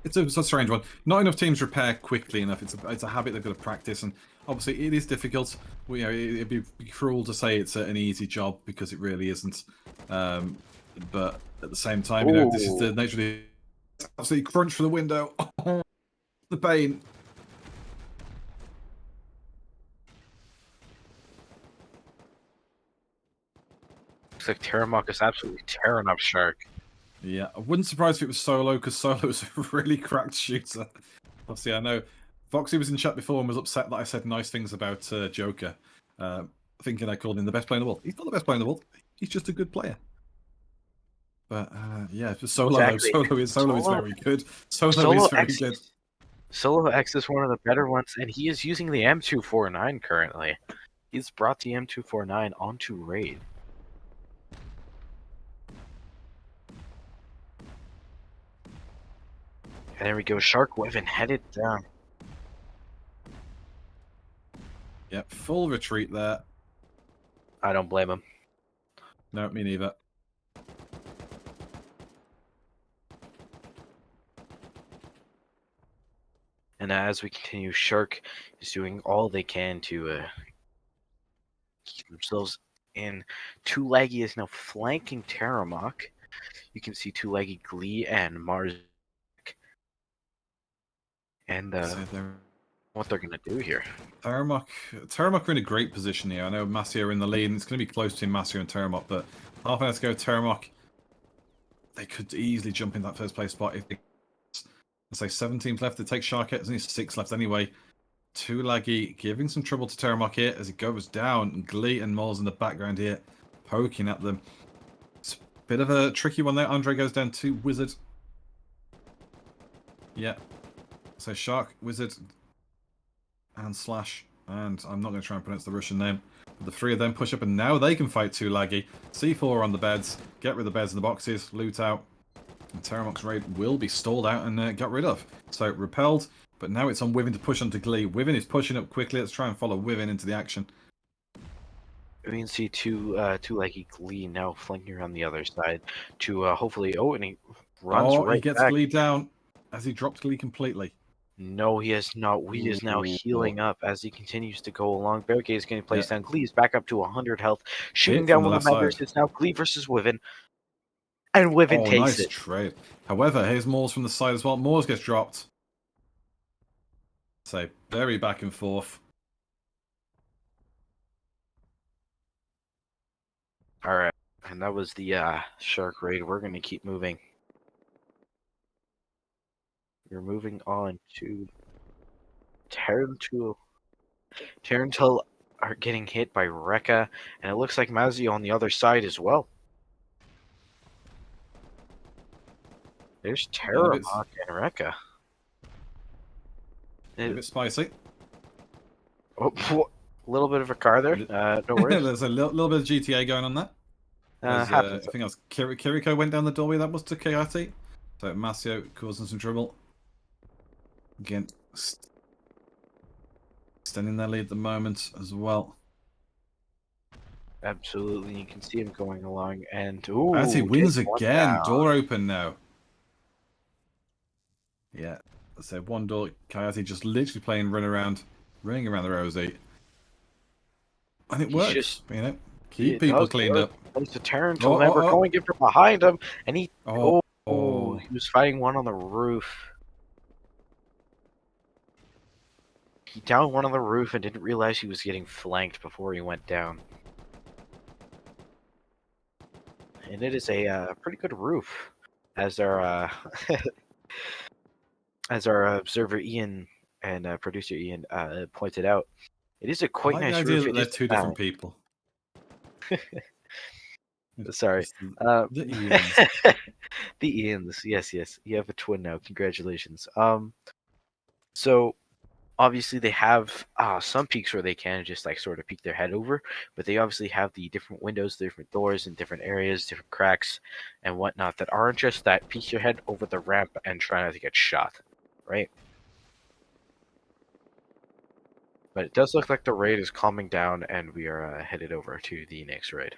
It's a strange one. Not enough teams repair quickly enough. It's a habit they've got to practice, and obviously it is difficult. It'd be cruel to say it's an easy job because it really isn't. But at the same time, this is the nature of the absolutely crunch for the window. The pain. Looks like Terramok is absolutely tearing up Shark. Yeah, I wouldn't surprise if it was Solo, because Solo is a really cracked shooter. Obviously, I know Foxy was in chat before and was upset that I said nice things about Joker, thinking I called him the best player in the world. He's not the best player in the world. He's just a good player. But yeah, Solo, exactly. Solo is very good. Solo is very good. Solo X is one of the better ones, and he is using the M249 currently. He's brought the M249 onto raid. And there we go, Shark Wyvern headed down. Yep, full retreat there. I don't blame him. No, me neither. And as we continue, Shark is doing all they can to keep themselves in. Too Laggy is now flanking Terramok. You can see Too Laggy, Glee, and Mars. And what they're going to do here. Terramok are in a great position here. I know Massey are in the lead, and it's going to be close between Massey and Terramok, but half an hour to go, Terramok, they could easily jump in that first place spot. If they, let's say 7 teams left to take Shark, there's only 6 left anyway. Too Laggy giving some trouble to Terramok here as it goes down. Glee and Moles in the background here, poking at them. It's Bit of a tricky one there. Andre goes down to Wizard. Yeah. So Shark, Wizard, and Slash. And I'm not going to try and pronounce the Russian name. But the three of them push up, and now they can fight too laggy. C4 on the beds. Get rid of the beds and the boxes. Loot out. And Terramox Raid will be stalled out and got rid of. So repelled, but now it's on Wivin to push onto Glee. Wivin is pushing up quickly. Let's try and follow Wivin into the action. We can see two leggy Glee now flanking around the other side to hopefully. Oh, and he runs right he gets back. Glee down as he dropped Glee completely. No, he has not. He is now healing up as he continues to go along. Barricade is getting placed down. Glee is back up to 100 health. Shooting down one of the members. It's now Glee versus Wivin. And Wivin takes nice trade. However, here's Moors from the side as well. Moors gets dropped. So, very back and forth. Alright, and that was the Shark Raid. We're going to keep moving. We're moving on to Tarantul. Tarantul are getting hit by Rekka, and it looks like Mazio on the other side as well. There's Terramok and Rekka. A bit spicy. Oh, a little bit of a car there. No worries. There's a little bit of GTA going on there. I think that was Kiriko went down the doorway. That was to Kayati. So Masio causing some trouble. Again, extending their lead at the moment as well. Absolutely, you can see him going along, and as he wins again. Door open now. Yeah, so one door. Kayati just literally playing running around the Rosie, and it works. Just, keep people cleaned up. It's a Tarantul member going in from behind him, and he he was fighting one on the roof. He downed one on the roof and didn't realize he was getting flanked before he went down. And it is a pretty good roof, as our as our observer Ian and producer Ian pointed out. It is a quite nice roof. They're two different people. Sorry. The Ians. The Ians. Yes. You have a twin now. Congratulations. So obviously they have some peaks where they can just like sort of peek their head over, but they obviously have the different windows, the different doors in different areas, different cracks and whatnot that aren't just that peek your head over the ramp and try not to get shot, right? But it does look like the raid is calming down and we are headed over to the next raid.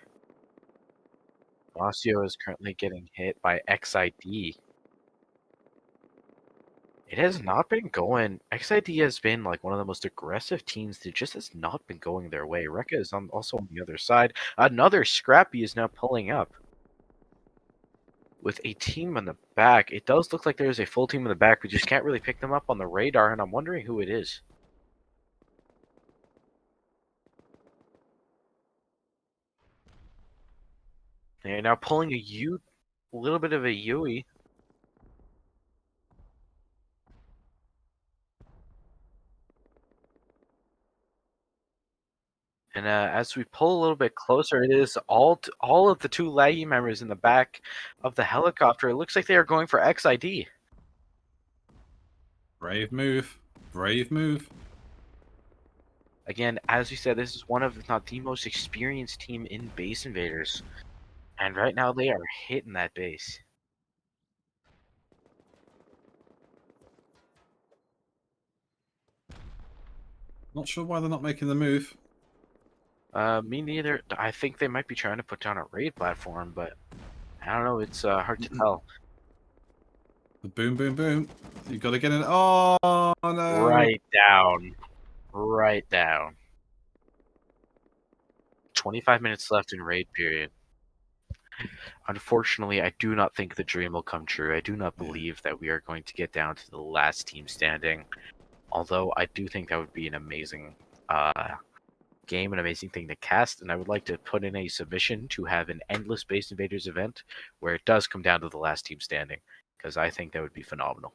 Osseo is currently getting hit by XID. It has not been going. XID has been like one of the most aggressive teams that just has not been going their way. Rekka is also on the other side. Another Scrappy is now pulling up with a team in the back. It does look like there's a full team in the back. We just can't really pick them up on the radar, and I'm wondering who it is. They're now pulling a little bit of a Yui. And as we pull a little bit closer, it is all of the two laggy members in the back of the helicopter. It looks like they are going for XID. Brave move. Brave move. Again, as we said, this is one of, if not the most experienced team in Base Invaders. And right now they are hitting that base. Not sure why they're not making the move. Me neither. I think they might be trying to put down a raid platform, but I don't know. It's hard to tell. The boom, boom, boom. You got to get in. Oh, no. Right down. Right down. 25 minutes left in raid period. Unfortunately, I do not think the dream will come true. I do not believe that we are going to get down to the last team standing. Although I do think that would be an amazing game, an amazing thing to cast, and I would like to put in a submission to have an endless Base Invaders event where it does come down to the last team standing, because I think that would be phenomenal.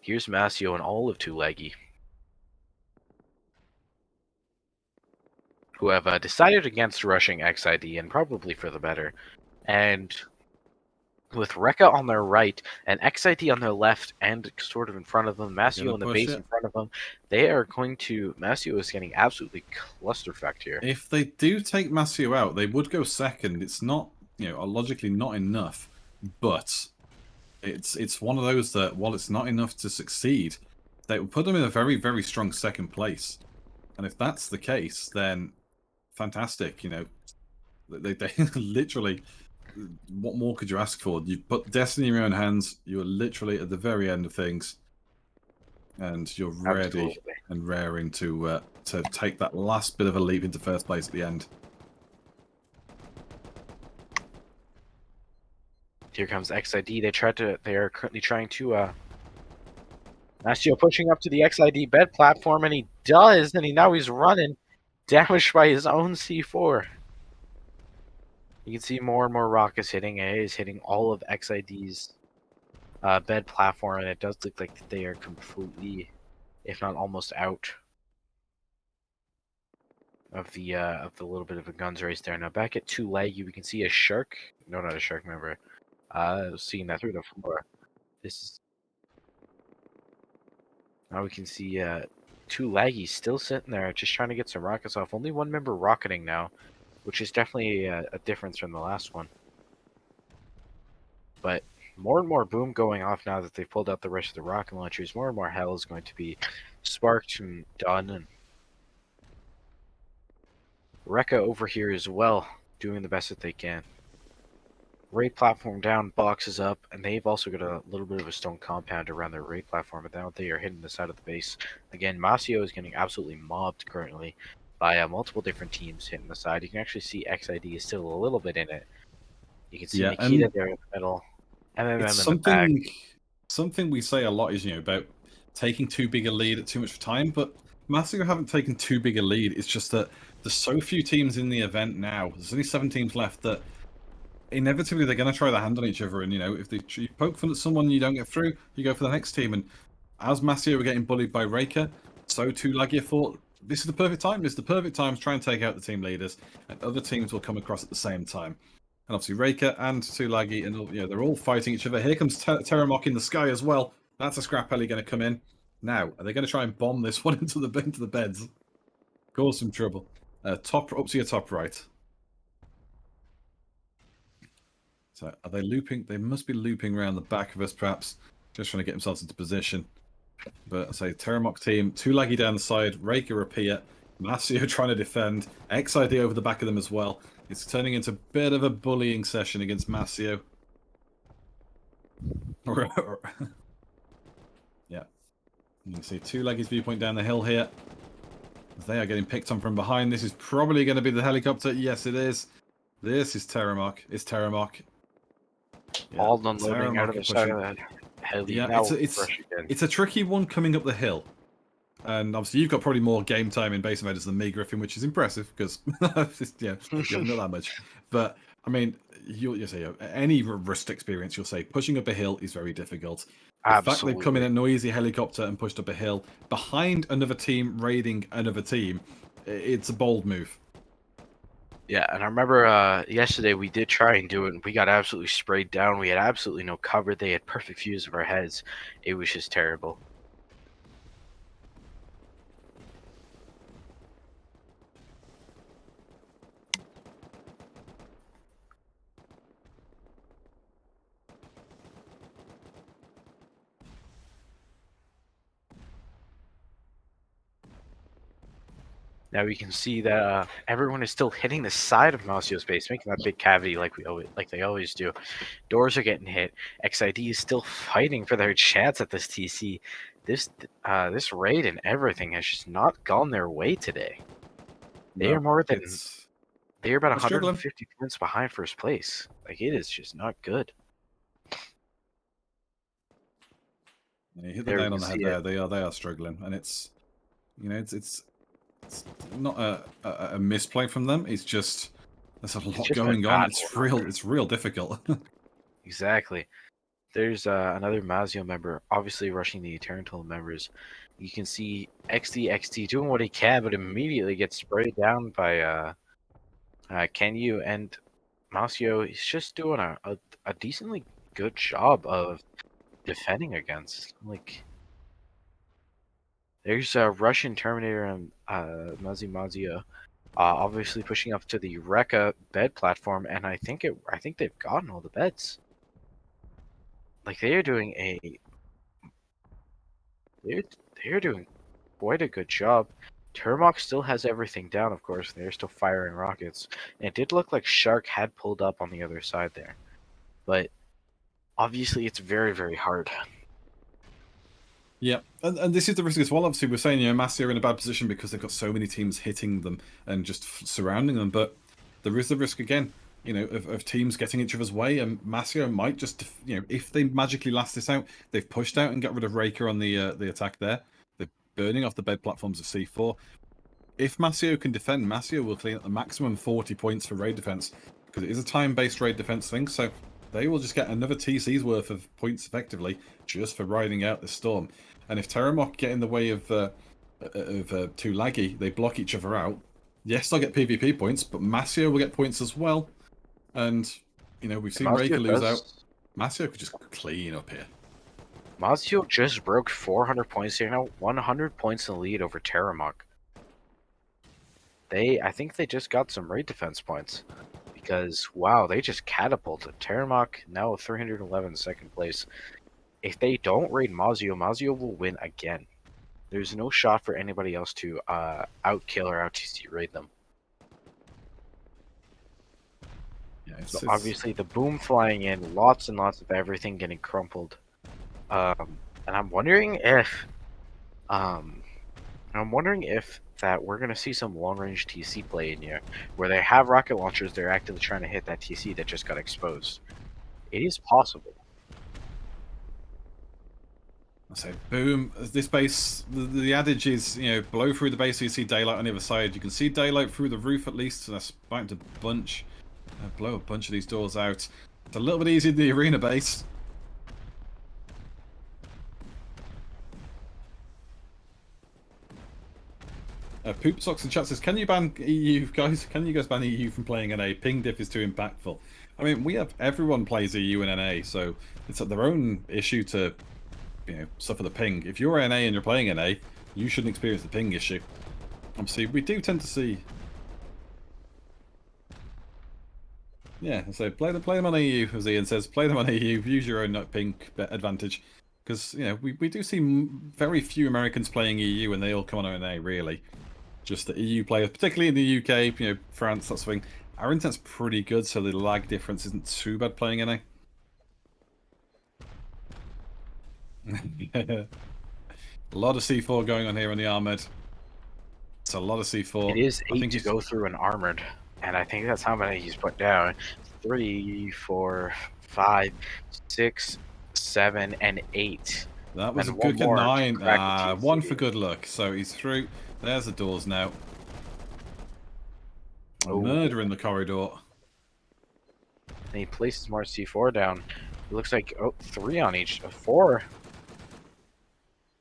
Here's Masio and all of Two Leggy. who have decided against rushing XID, and probably for the better. And with Rekka on their right and XID on their left and sort of in front of them, Masio in the base in front of them, they are going to... Masio is getting absolutely clusterfucked here. If they do take Masio out, they would go second. It's not, logically not enough, but it's one of those that, while it's not enough to succeed, they will put them in a very, very strong second place. And if that's the case, then fantastic. They literally... What more could you ask for? You put destiny in your own hands. You are literally at the very end of things, and you're ready and raring to take that last bit of a leap into first place at the end. Here comes XID. They are currently trying to. Masio pushing up to the XID bed platform, and he does, and now he's running, damaged by his own C4. You can see more and more rockets hitting. It is hitting all of XID's bed platform, and it does look like they are completely, if not almost out of the little bit of a guns race there. Now back at 2 Leggy, we can see a shark. No, not a shark. Remember, seeing that through the floor. This is now we can see 2 Laggy still sitting there, just trying to get some rockets off. Only 1 member rocketing now, which is definitely a difference from the last one. But more and more boom going off now that they've pulled out the rest of the rocket launchers. More and more hell is going to be sparked and done. And Rekka over here as well, doing the best that they can. Raid platform down, boxes up, and they've also got a little bit of a stone compound around their raid platform, but now they are hitting the side of the base. Again, Masio is getting absolutely mobbed currently by multiple different teams hitting the side. You can actually see XID is still a little bit in it. You can see Nikita there in the middle. MMM in the back. Something we say a lot is, about taking too big a lead at too much time, but Masio haven't taken too big a lead. It's just that there's so few teams in the event now. There's only 7 teams left that inevitably they're going to try their hand on each other. And, if you poke fun at someone and you don't get through, you go for the next team. And as Masio were getting bullied by Rekka, so too Laggy thought, this is the perfect time. This is the perfect time to try and take out the team leaders, and other teams will come across at the same time. And obviously Rekka and Tulagi, and they're all fighting each other. Here comes Terramok in the sky as well. That's a scrap heli going to come in. Now, are they going to try and bomb this one into the beds? Cause some trouble. Up to your top right. So are they looping? They must be looping around the back of us, perhaps, just trying to get themselves into position. But I say Terramok team, Tulagi down the side, Rekka up here, Masio trying to defend, XID over the back of them as well. It's turning into a bit of a bullying session against Masio. Yeah. You can see Tulaggy's viewpoint down the hill here. They are getting picked on from behind. This is probably going to be the helicopter. Yes, it is. This is Terramok. It's Terramok. Yeah, all unloading out of the side of that heli. Yeah, it's a tricky one coming up the hill. And obviously you've got probably more game time in Base Invaders than me, Griffin, which is impressive because you haven't got that much. But I mean, you'll say any Rust experience, you'll say pushing up a hill is very difficult. The fact they've come in a noisy helicopter and pushed up a hill behind another team raiding another team, it's a bold move. Yeah, and I remember yesterday we did try and do it, and we got absolutely sprayed down. We had absolutely no cover. They had perfect views of our heads. It was just terrible. Now we can see that everyone is still hitting the side of Masio's base, making that big cavity like they always do. Doors are getting hit. XID is still fighting for their chance at this TC. This raid and everything has just not gone their way today. They are more than they are about 150 points behind first place. Like, it is just not good. You hit the nail on the head there. They are struggling, and it's it's not a misplay from them. It's just there's a lot going on. It's real difficult. Exactly. there's another Mazio member, obviously rushing the Eternal members. You can see XD doing what he can, but immediately gets sprayed down by Kenyu, and Mazio is just doing a decently good job of defending against. Like, there's a Russian Terminator and Mazio, obviously pushing up to the Rekka bed platform, and I think they've gotten all the beds. Like, they're doing quite a good job. Turmok still has everything down, of course. They're still firing rockets. And it did look like Shark had pulled up on the other side there. But obviously it's very, very hard. Yeah, and this is the risk as well. Obviously, we're saying, Massey are in a bad position because they've got so many teams hitting them and just surrounding them. But there is the risk again, of teams getting each other's way. And Massey might just, if they magically last this out, they've pushed out and got rid of Raker on the attack there. They're burning off the bed platforms of C4. If Masio can defend, Masio will clean up the maximum 40 points for raid defense, because it is a time-based raid defense thing, so they will just get another TC's worth of points effectively just for riding out the storm. And if Terramok get in the way of too laggy, they block each other out. Yes, they'll get PvP points, but Masio will get points as well. And, we've seen Raker lose out. Masio could just clean up here. Masio just broke 400 points. They're now 100 points in the lead over Terramok. I think they just got some raid defense points, because wow, they just catapulted Terramok, now 311 second place. If they don't raid Mazio will win again. There's no shot for anybody else to outkill or out-TC raid them. Yeah, so obviously the boom flying in, lots and lots of everything getting crumpled. And I'm wondering if that we're going to see some long-range TC play in here, where they have rocket launchers, they're actively trying to hit that TC that just got exposed. It is possible. I say, boom. This base, the adage is, blow through the base so you see daylight on the other side. You can see daylight through the roof at least, so that's starting to blow a bunch of these doors out. It's a little bit easier in the arena base. Poop Socks in chat says, can you ban EU, guys? Can you guys ban EU from playing NA? Ping diff is too impactful. I mean, everyone plays EU and NA, so it's their own issue to, suffer the ping. If you're NA and you're playing NA, you shouldn't experience the ping issue. Obviously, we do tend to see... Yeah, so play them on EU, as Ian says. Play them on EU, use your own ping advantage. Because, we do see very few Americans playing EU, and they all come on NA, really. Just the EU players, particularly in the UK, France, that sort of thing. Our internet's pretty good, so the lag difference isn't too bad playing NA. A lot of C4 going on here on the armored. It's a lot of C4. It is 8 to go through an armored, and I think that's how many he's put down. 3, 4, 5, 6, 7, and 8. That was a good 9. One for good luck. So he's through. There's the doors now. Oh. Murder in the corridor. And he places more C4 down. It looks like 3 on each. 4.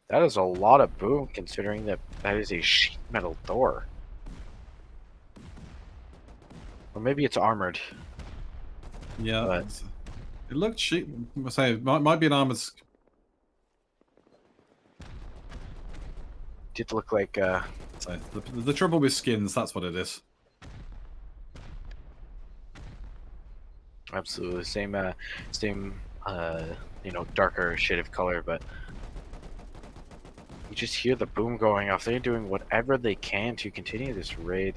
That is a lot of boom, considering that is a sheet metal door. Or maybe it's armored. Yeah, but it looked sheet. I say it might be an armored. Did look like so the trouble with skins, that's what it is. Absolutely same darker shade of color, but you just hear the boom going off. They're doing whatever they can to continue this raid.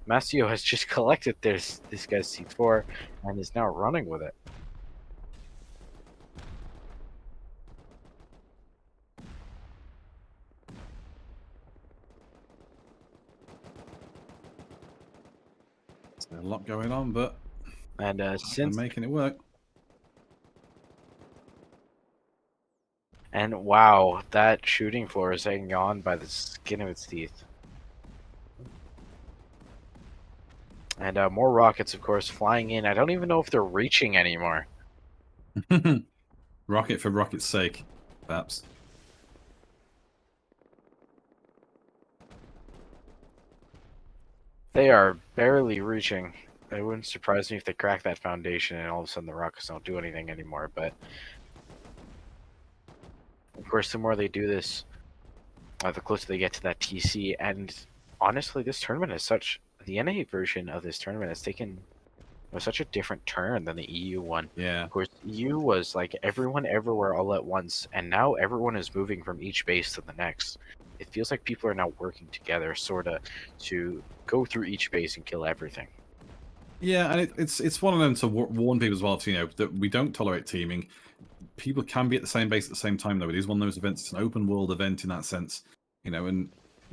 Masio has just collected this guy's C4 and is now running with it. A lot going on, but since making it work. And wow, that shooting floor is hanging on by the skin of its teeth. And more rockets, of course, flying in. I don't even know if they're reaching anymore. Rocket for rocket's sake, perhaps. They are barely reaching. It wouldn't surprise me if they crack that foundation and all of a sudden the rockets don't do anything anymore. But of course, the more they do this, the closer they get to that TC. And honestly, this tournament is the NA version of this tournament has taken such a different turn than the EU one. Yeah. Of course, EU was like everyone everywhere all at once, and now everyone is moving from each base to the next. It feels like people are now working together, sorta, to go through each base and kill everything. Yeah, and it's one of them to warn people as well, to, that we don't tolerate teaming. People can be at the same base at the same time, though. It is one of those events. It's an open world event in that sense, and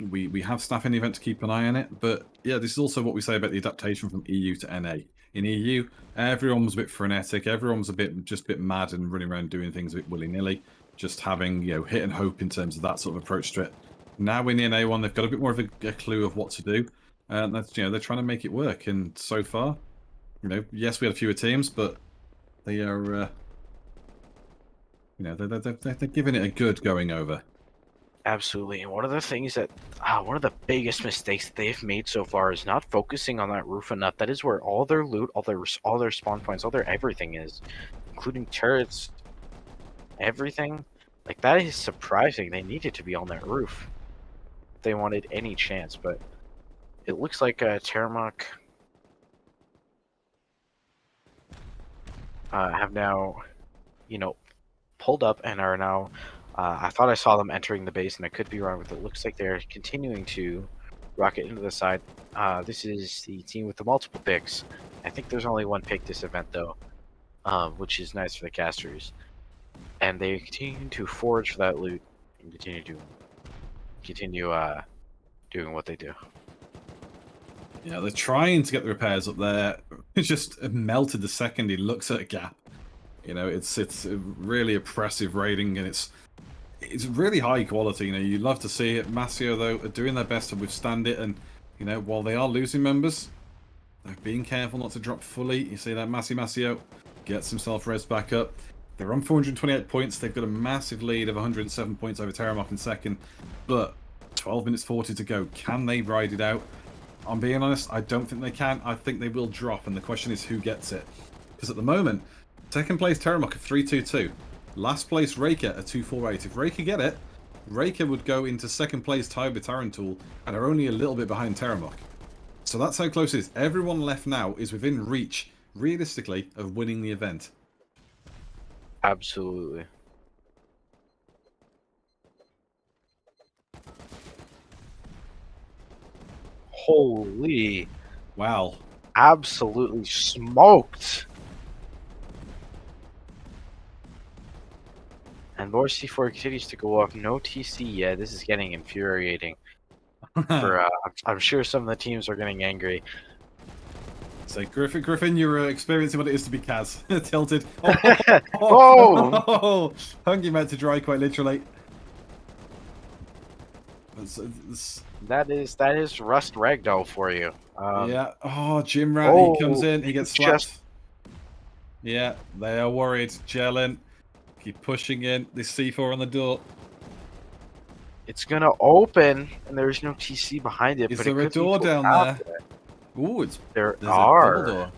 we have staff in the event to keep an eye on it. But yeah, this is also what we say about the adaptation from EU to NA. In EU, everyone was a bit frenetic. Everyone was just a bit mad and running around doing things a bit willy-nilly, just having hit and hope in terms of that sort of approach to it. Now in the NA one, they've got a bit more of a clue of what to do. That's they're trying to make it work, and so far, yes, we had fewer teams, but they are, they're giving it a good going over. Absolutely, and one of the things that, one of the biggest mistakes that they've made so far is not focusing on that roof enough. That is where all their loot, all their spawn points, all their everything is, including turrets, everything. Like, that is surprising. They needed to be on that roof if they wanted any chance, but it looks like Terramok have now, pulled up and are now. I thought I saw them entering the base, and I could be wrong, but it looks like they're continuing to rocket into the side. This is the team with the multiple picks. I think there's only one pick this event, though, which is nice for the casters. And they continue to forage for that loot and continue doing what they do. Yeah, they're trying to get the repairs up there. It's just melted the second he looks at a gap. It's a really oppressive raiding, and it's really high quality. You love to see it. Masio, though, are doing their best to withstand it, and while they are losing members, they're being careful not to drop fully. You see that Masio gets himself res back up. They're on 428 points. They've got a massive lead of 107 points over Terramok in second, but 12 minutes 40 to go. Can they ride it out? I'm being honest, I don't think they can. I think they will drop, and the question is who gets it. Because at the moment, second place Terramok at 322. Last place Raker at 248. If Raker get it, Raker would go into second place tied with Tarantul and are only a little bit behind Terramok. So that's how close it is. Everyone left now is within reach, realistically, of winning the event. Absolutely. Holy. Wow. Absolutely smoked. And more C4 continues to go up. No TC yet. This is getting infuriating. I'm sure some of the teams are getting angry. So Griffin, you're experiencing what it is to be Kaz. Tilted. Oh! Hungry meant to dry, quite literally. That is Rust Ragdoll for you. Yeah. Oh, Jim Rat, he comes in, he gets slapped. Yeah, they are worried. Jelen, keep pushing in. This C4 on the door. It's gonna open, and there's no TC behind it. Is but there it a door down there? Ooh, there's a double door.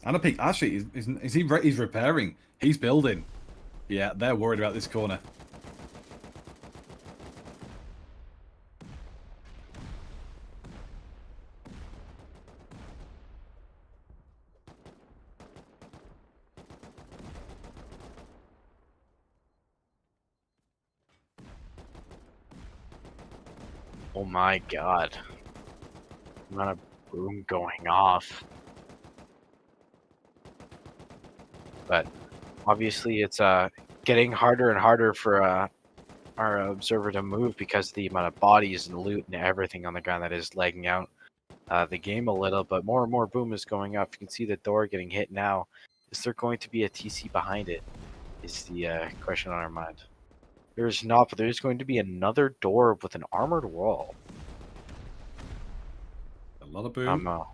And a peek. Actually, he's repairing. He's building. Yeah, they're worried about this corner. Oh my god. Not a boom going off. But obviously it's getting harder and harder for our observer to move because of the amount of bodies and loot and everything on the ground that is lagging out the game a little, but more and more boom is going up. You can see the door getting hit now. Is there going to be a TC behind it? Is the question on our mind. There's not, but there's going to be another door with an armored wall. A lot of boom.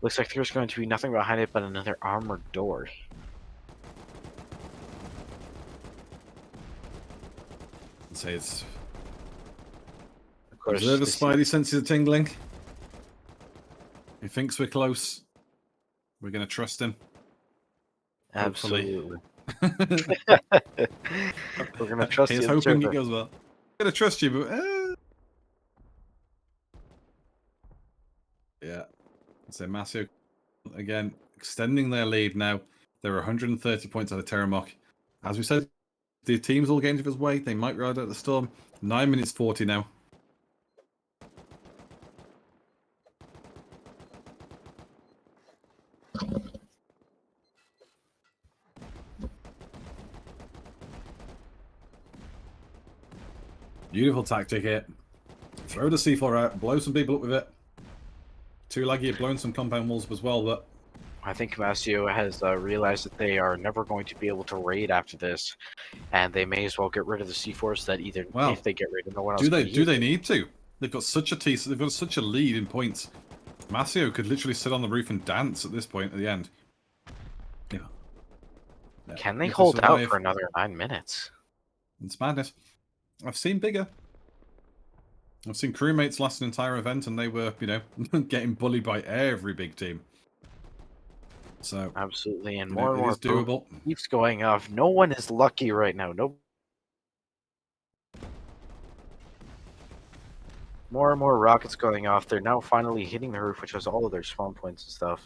Looks like there's going to be nothing behind it but another armored door. say it's Of course, observer this spidey senses are tingling. He thinks we're close. We're going to trust him. absolutely. Hopefully. We're gonna trust He's the hoping observer. it goes well. I'm going to trust you, but yeah. So Masio again extending their lead now. They're 130 points out of Terramok. As we said, the teams all getting to his way. They might ride out the storm. 9 minutes 40 now. Beautiful tactic here. Throw the C4 out, blow some people up with it. Too laggy, you've blown some compound walls up as well, but I think Masio has realized that they are never going to be able to raid after this, and they may as well get rid of the C4 so that either well, if they get raided, no one else do can they need to? They've got such a they've got such a lead in points. Masio could literally sit on the roof and dance at this point at the end. Yeah. Can they hold out for another 9 minutes? It's madness. I've seen bigger. I've seen crewmates last an entire event and they were, you know, getting bullied by every big team. So absolutely, and you more know, and more it is doable. keeps going off. No one is lucky right now. No. More and more rockets going off. They're now finally hitting the roof, which has all of their spawn points and stuff.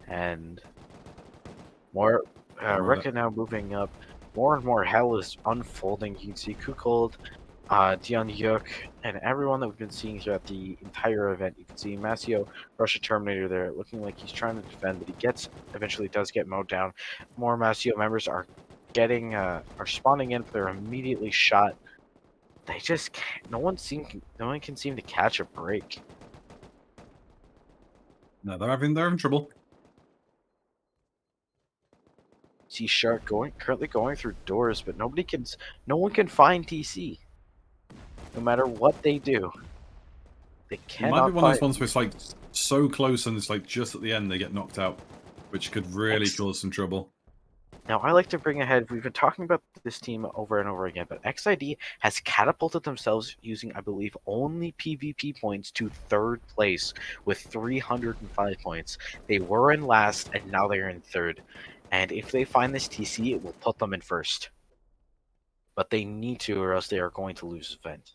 And more Rekka now moving up. More and more hell is unfolding. You can see Kukold, Dion Yuk, and everyone that we've been seeing throughout the entire event. You can see Masio, Russia Terminator there, looking like he's trying to defend, but he eventually does get mowed down. More Masio members are are spawning in, but they're immediately shot. They just can't, no one can seem to catch a break. No, they're having trouble. See Shark currently going through doors, but no one can find TC. No matter what they do, they cannot. It might be one of those ones where it's like so close and it's like just at the end they get knocked out, which could really cause some trouble. Now I like to bring ahead, we've been talking about this team over and over again, but XID has catapulted themselves using, I believe, only PvP points to 3rd place with 305 points. They were in last and now they're in 3rd. And if they find this TC, it will put them in 1st. But they need to, or else they are going to lose the event.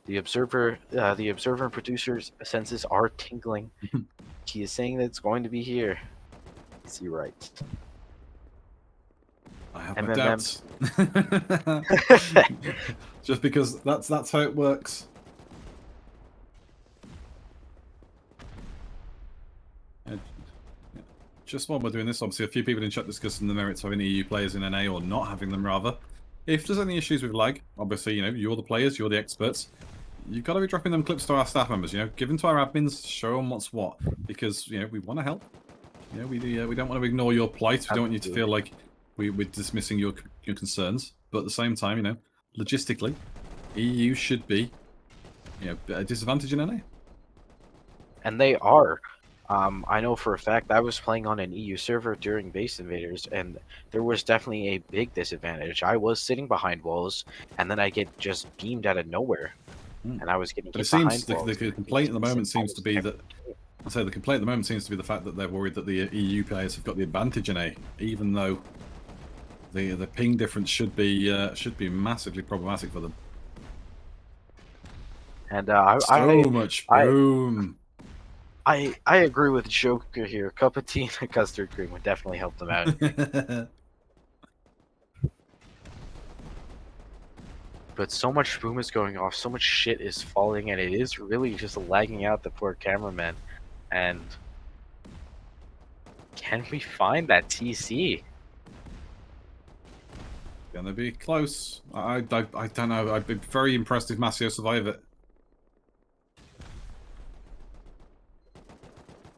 The observer and producer's senses are tingling. He is saying that it's going to be here. Is he right? I have my doubts. Just because that's how it works. Just while we're doing this, obviously a few people in chat discussing the merits of having EU players in NA or not having them rather. If there's any issues with lag, obviously, you know, you're the players, you're the experts. You've got to be dropping them clips to our staff members, you know, give them to our admins, show them what's what, because, you know, we want to help. You know, we don't want to ignore your plight. We don't want you to feel like we're dismissing your concerns. But at the same time, you know, logistically, EU should be, you know, at a disadvantage in NA. And they are. I know for a fact I was playing on an EU server during base invaders, and there was definitely a big disadvantage. I was sitting behind walls, and then I get just beamed out of nowhere, and I was getting hit behind walls. The complaint at the moment seems to be that. I say the complaint at the moment seems to be the fact that they're worried that the EU players have got the advantage in A, even though the ping difference should be massively problematic for them. And much boom. I agree with Joker here. A cup of tea and a custard cream would definitely help them out. But so much boom is going off, so much shit is falling, and it is really just lagging out the poor cameraman. And can we find that TC? Gonna be close. I don't know. I'd be very impressed if Masio survive it.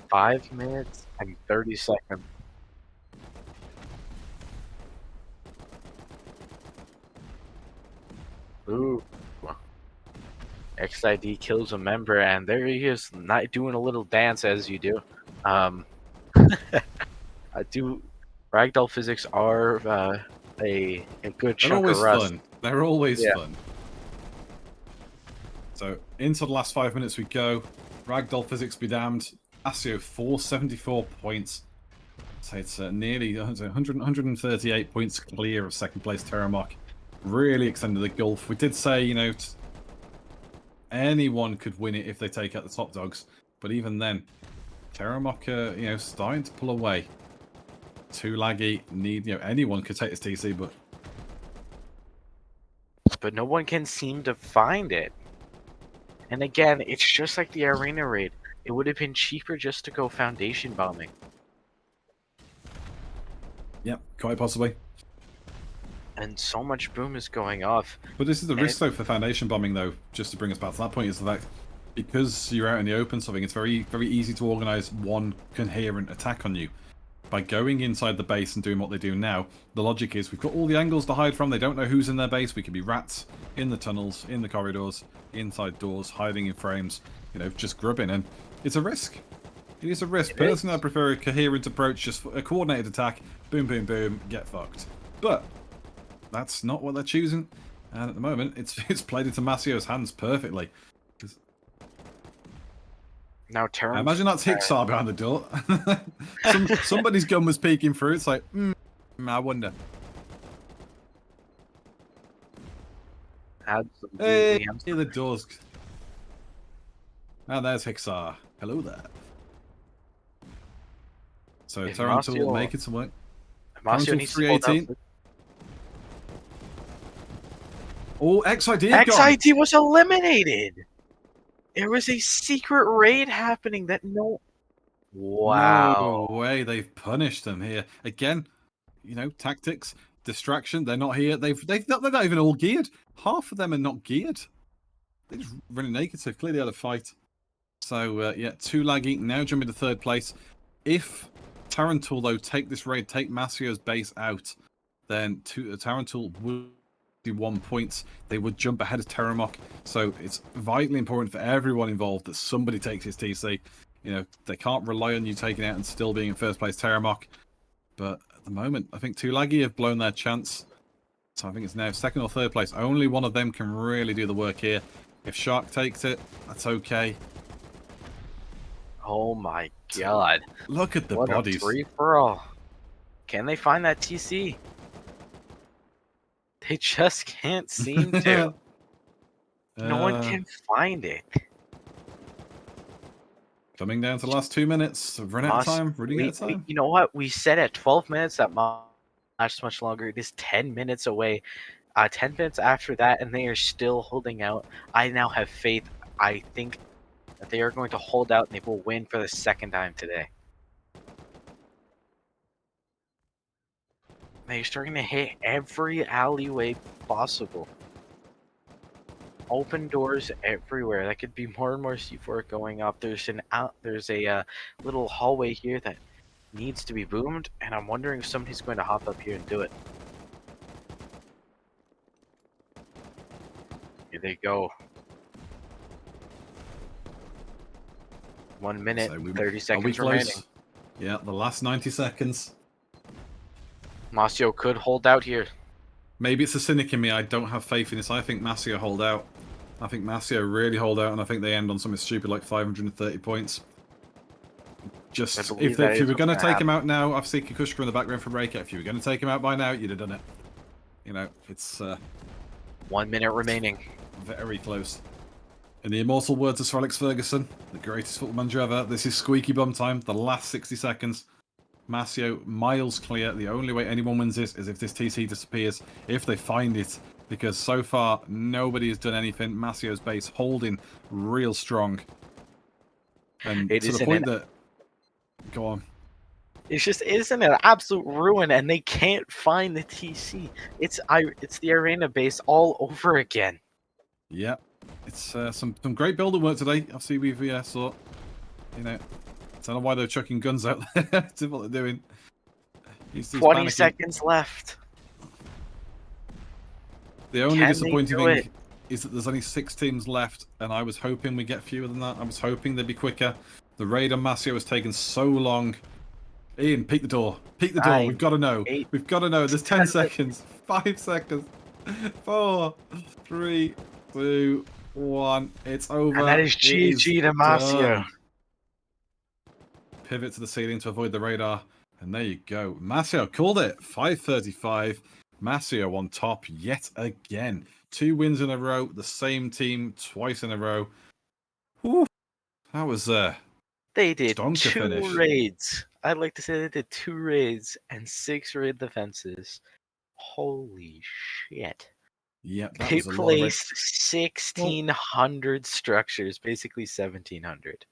5 minutes and 30 seconds. Ooh. XID kills a member, and there he is, not doing a little dance as you do. I do. Ragdoll physics are a good They're chunk of always rust. fun. They're always Yeah. fun. So into the last 5 minutes we go. Ragdoll physics be damned. Asio 474 points. So it's nearly 138 points clear of second place Terramok. Really extended the gulf. We did say, you know, anyone could win it if they take out the top dogs. But even then, Terramok, you know, starting to pull away. Too laggy. You know, anyone could take this TC, but no one can seem to find it. And again, it's just like the arena raid. It would have been cheaper just to go foundation bombing. Yep, quite possibly. And so much boom is going off. But this is the risk, though, for foundation bombing, though, just to bring us back to that point, is the fact, because you're out in the open something, it's very, very easy to organise one coherent attack on you. By going inside the base and doing what they do now, the logic is we've got all the angles to hide from, they don't know who's in their base, we could be rats, in the tunnels, in the corridors, inside doors, hiding in frames, you know, just grubbing, and it's a risk. It is a risk. Personally, I prefer a coherent approach, just a coordinated attack, boom, boom, boom, get fucked. But that's not what they're choosing, and at the moment, it's played into Masio's hands perfectly. Now, I imagine that's Hixar behind the door. Somebody's gun was peeking through. It's like, I wonder. Hey, the doors. And there's Hixar. Hello there. So Tarantul will make it to work. Masio needs 318. Oh, XID XID was eliminated. There was a secret raid happening that no... Wow. No way, they've punished them here. Again, you know, tactics, distraction, they're not here. They're not even all geared. Half of them are not geared. They're just running naked, so clearly had a fight. So, yeah, too laggy. Now jumping to third place. If Tarantul, though, take this raid, take Masio's base out, then Tarantul would do 1 point. They would jump ahead of Terramok. So it's vitally important for everyone involved that somebody takes his TC. You know, they can't rely on you taking out and still being in first place Terramok. But at the moment, I think Too Laggy have blown their chance. So I think it's now second or third place. Only one of them can really do the work here. If Shark takes it, that's okay. Oh my god. Look at the bodies. A free for all. Can they find that TC? They just can't seem to. No one can find it. Coming down to the last 2 minutes. Run out of time. Running out of time. You know what? We said at 12 minutes that match much longer. It is 10 minutes away. 10 minutes after that, and they are still holding out. I now have faith. I think that they are going to hold out and they will win for the second time today. They're starting to hit every alleyway possible. Open doors everywhere. That could be more and more C4 going up. There's a little hallway here that needs to be boomed, and I'm wondering if somebody's going to hop up here and do it. Here they go. 1 minute, 30 seconds remaining. Yeah, the last 90 seconds. Masio could hold out here. Maybe it's a cynic in me. I don't have faith in this. I think Masio hold out. I think Masio really hold out, and I think they end on something stupid like 530 points. Just if you were going to take him out now, I've seen Kikushka in the background for Breaker. If you were going to take him out by now, you'd have done it. You know, it's 1 minute remaining. Very close. In the immortal words of Sir Alex Ferguson, the greatest football manager ever, this is squeaky bum time. The last 60 seconds. Masio, miles clear. The only way anyone wins this is if this TC disappears, if they find it. Because so far, nobody has done anything. Masio's base holding real strong. And to the point that... Go on. It's just, isn't it an absolute ruin, and they can't find the TC. It's the arena base all over again. Yeah. It's some great building work today. Obviously, we've saw, you know, I don't know why they're chucking guns out there. To what they're doing. 20 seconds left. The only disappointing thing is that there's only 6 teams left, and I was hoping we'd get fewer than that. I was hoping they'd be quicker. The raid on Masio was taking so long. Ian, peek the door. Peek the door. 9, We've got to know. 8, We've got to know. There's 10 seconds. 5 seconds. 4, 3, 2, 1. It's over. And that is GG to Masio. Pivot to the ceiling to avoid the radar. And there you go. Masio called it. 5:35. Masio on top yet again. 2 wins in a row. The same team twice in a row. Whew. That was They did stonker 2 finish. raids. I'd like to say they did 2 raids and 6 raid defenses. Holy shit. Yeah, that They was a lot of placed 1,600 structures, basically 1,700.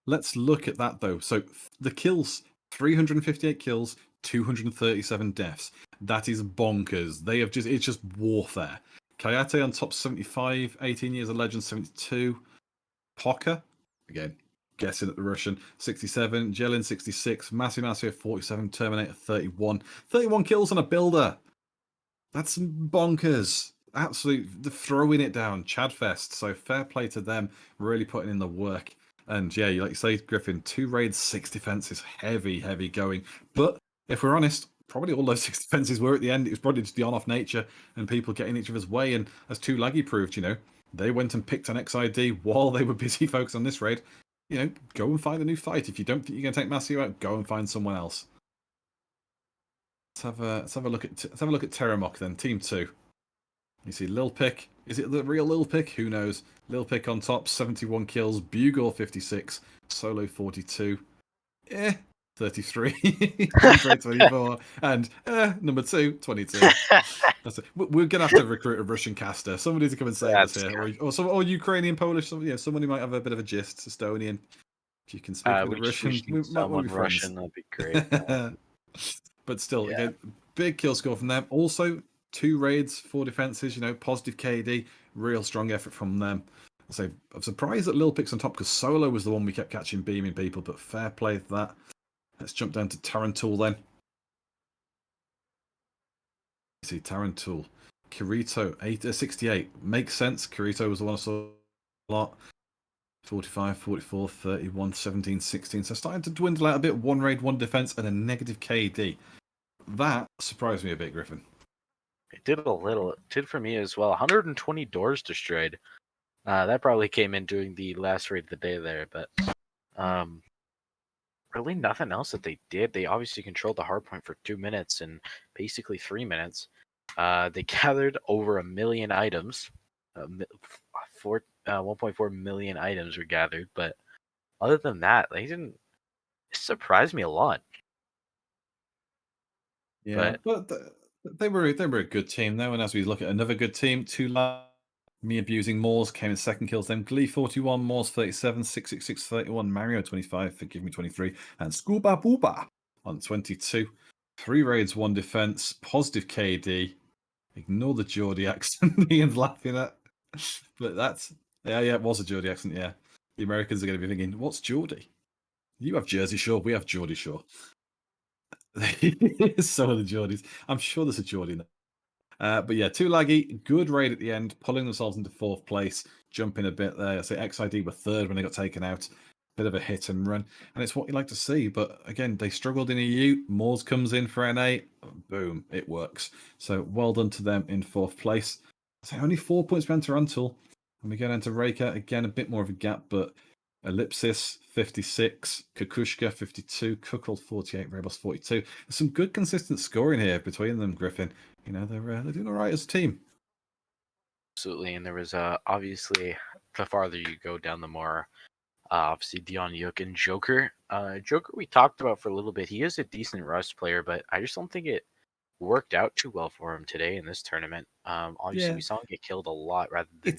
Let's look at that though. So the kills, 358 kills, 237 deaths. That is bonkers. They have just, it's just warfare. Kayate on top 75, 18 years of legend 72. Poker, again, guessing at the Russian, 67. Jelin 66. Masio 47. Terminator 31. 31 kills on a builder. That's bonkers. Absolutely throwing it down. Chadfest. So fair play to them, really putting in the work. And yeah, like you say, Griffin, 2 raids, 6 defenses, heavy going. But if we're honest, probably all those 6 defenses were at the end. It was probably just the on-off nature and people getting each other's way. And as 2 Laggy proved, they went and picked an XID while they were busy focused on this raid. Go and find a new fight. If you don't think you're going to take Masio out, go and find someone else. Let's have a look at Terramok then. Team 2. You see Lil Pick. Is it the real Lil Pick? Who knows? Lil Pick on top, 71 kills. Bugle 56. Solo 42. 33. 24. And number 2, 22. That's it. We're going to have to recruit a Russian caster. Somebody to come and save us here. Or Ukrainian, Polish. Someone who might have a bit of a gist. Estonian. If you can speak a bit of Russian. We might be Russian. That'd be great. But still, again, big kill score from them. Also, 2 raids, 4 defenses, positive KD, real strong effort from them. So I'm surprised that Lil Pick's on top because Solo was the one we kept catching beaming people, but fair play for that. Let's jump down to Tarantul then. You see Tarantul. Kirito, 68. Makes sense. Kirito was the one I saw a lot. 45, 44, 31, 17, 16. So starting to dwindle out a bit. 1 raid, 1 defense, and a negative KD. That surprised me a bit, Griffin. It did a little. It did for me as well. 120 doors destroyed. That probably came in during the last raid of the day there, but really nothing else that they did. They obviously controlled the hardpoint for 2 minutes and basically 3 minutes. They gathered over 1 million items. 1.4 million items were gathered, but other than that, they didn't. It surprised me a lot. Yeah, but they were a good team though. And as we look at another good team, 2 me abusing Moors came in second kills. Then Glee 41, Moors 37, 666 31, Mario 25, Forgive Me 23, and Scuba Booba on 22. 3 raids, 1 defense, positive KD. Ignore the Geordie accent Ian's laughing at. But that's it was a Geordie accent, yeah. The Americans are going to be thinking, what's Geordie? You have Jersey Shore, we have Geordie Shore. So are the Geordies. I'm sure there's a Geordie in there. But yeah, 2 Laggy, good raid at the end, pulling themselves into 4th place, jumping a bit there. I say XID were 3rd when they got taken out. Bit of a hit and run. And it's what you like to see. But again, they struggled in EU. Moors comes in for NA. Boom, it works. So well done to them in 4th place. I say only 4 points behind Tarantul. And we go down to Reika. Again, a bit more of a gap, but Ellipsis 56, Kukushka 52, Kuckel 48, Rebos 42. There's some good consistent scoring here between them, Griffin. They're doing all right as a team. Absolutely, and there was obviously the farther you go down, the more obviously Dion Yuk and Joker. Joker we talked about for a little bit. He is a decent Rust player, but I just don't think it worked out too well for him today in this tournament. Obviously we saw him get killed a lot rather than.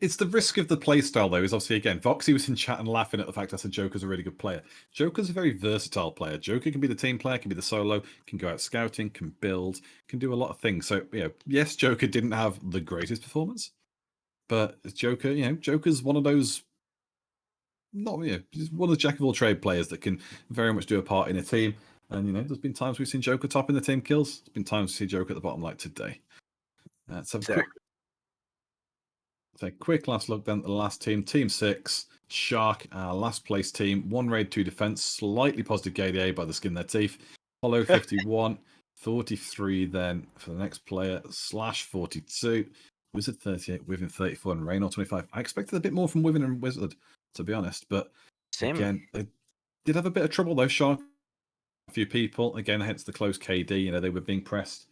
It's the risk of the playstyle, though, is obviously, again, Voxy was in chat and laughing at the fact I said Joker's a really good player. Joker's a very versatile player. Joker can be the team player, can be the solo, can go out scouting, can build, can do a lot of things. So, yes, Joker didn't have the greatest performance, but Joker, Joker's one of those, he's one of the jack of all trade players that can very much do a part in a team. And, there's been times we've seen Joker top in the team kills. There's been times we see Joker at the bottom like today. Let's have a quick So quick last look then at the last team. Team 6, Shark, our last place team. 1 raid, 2 defense. Slightly positive KDA by the skin of their teeth. Hollow 51. 43 then for the next player. Slash 42. Wizard 38. Wyvern 34. And Raynor 25. I expected a bit more from Wyvern and Wizard, to be honest. But Same. again, they did have a bit of trouble though. Shark, a few people. Again, hence the close KD. You know, they were being pressed.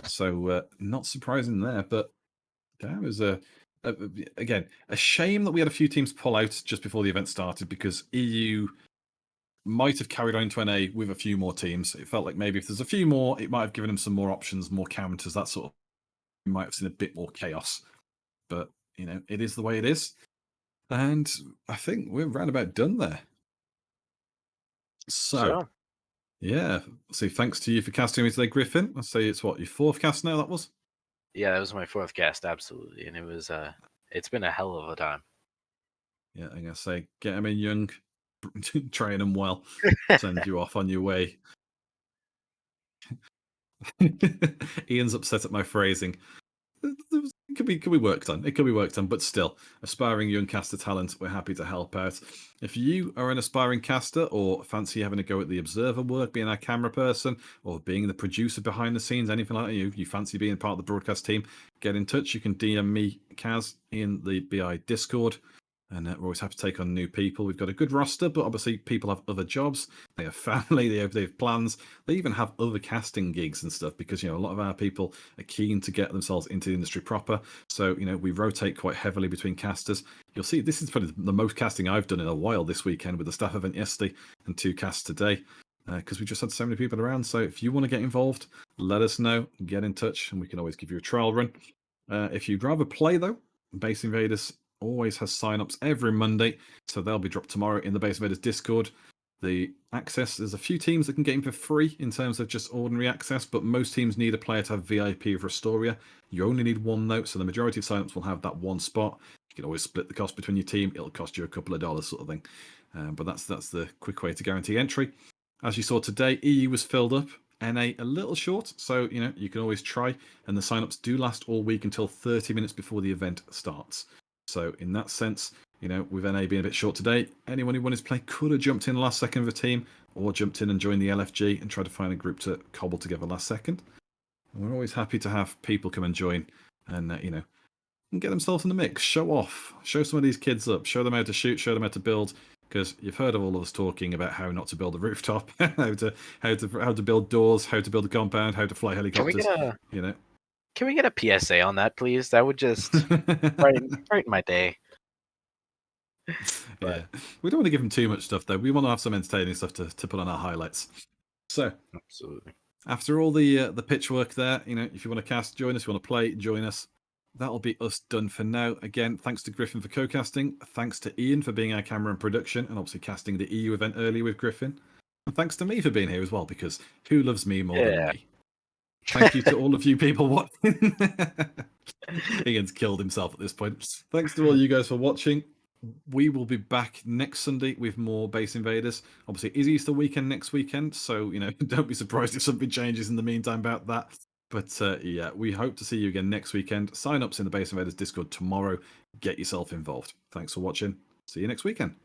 So not surprising there. But that was again, a shame that we had a few teams pull out just before the event started because EU might have carried on to NA with a few more teams. It felt like maybe if there's a few more, it might have given them some more options, more counters, that sort of. You might have seen a bit more chaos. But, you know, it is the way it is. And I think we're round about done there. So yeah. So thanks to you for casting me today, Griffin. I'll say it's what, your 4th cast now, that was? Yeah, that was my 4th cast, absolutely. And it was it's been a hell of a time. Yeah, I'm gonna say get him in young, train him well, send you off on your way. Ian's upset at my phrasing. It could be worked on. It could be worked on, but still, aspiring young caster talent, we're happy to help out. If you are an aspiring caster or fancy having a go at the observer work, being our camera person, or being the producer behind the scenes, anything like that, you fancy being part of the broadcast team, get in touch. You can DM me, Kaz, in the BI Discord. And we're always happy to take on new people. We've got a good roster, but obviously people have other jobs. They have family, they have plans. They even have other casting gigs and stuff because, you know, a lot of our people are keen to get themselves into the industry proper. So, you know, we rotate quite heavily between casters. You'll see this is probably the most casting I've done in a while this weekend with the staff event yesterday and 2 casts today because we just had so many people around. So if you want to get involved, let us know, get in touch, and we can always give you a trial run. If you'd rather play, though, Base Invaders always has sign-ups every Monday, so they'll be dropped tomorrow in the Base Invaders Discord. The access, there's a few teams that can get in for free in terms of just ordinary access, but most teams need a player to have VIP of Rustoria. You only need 1 note, so the majority of sign-ups will have that 1 spot. You can always split the cost between your team. It'll cost you a couple of dollars sort of thing. But that's the quick way to guarantee entry. As you saw today, EU was filled up. NA a little short, so you know you can always try, and the sign-ups do last all week until 30 minutes before the event starts. So in that sense, you know, with NA being a bit short today, anyone who wanted to play could have jumped in last second of a team or jumped in and joined the LFG and tried to find a group to cobble together last second. And we're always happy to have people come and join and, you know, and get themselves in the mix, show off, show some of these kids up, show them how to shoot, show them how to build, because you've heard of all of us talking about how not to build a rooftop, how to build doors, how to build a compound, how to fly helicopters, you know. Can we get a PSA on that, please? That would just brighten my day. Yeah, we don't want to give them too much stuff, though. We want to have some entertaining stuff to put on our highlights. So, absolutely. After all the pitch work there, you know, if you want to cast, join us. If you want to play, join us. That'll be us done for now. Again, thanks to Griffin for co-casting. Thanks to Ian for being our camera and production, and obviously casting the EU event earlier with Griffin. And thanks to me for being here as well, because who loves me more than me? Thank you to all of you people watching. Ian's killed himself at this point. Thanks to all you guys for watching. We will be back next Sunday with more Base Invaders. Obviously, it is Easter weekend next weekend, so, you know, don't be surprised if something changes in the meantime about that. But, yeah, we hope to see you again next weekend. Sign-ups in the Base Invaders Discord tomorrow. Get yourself involved. Thanks for watching. See you next weekend.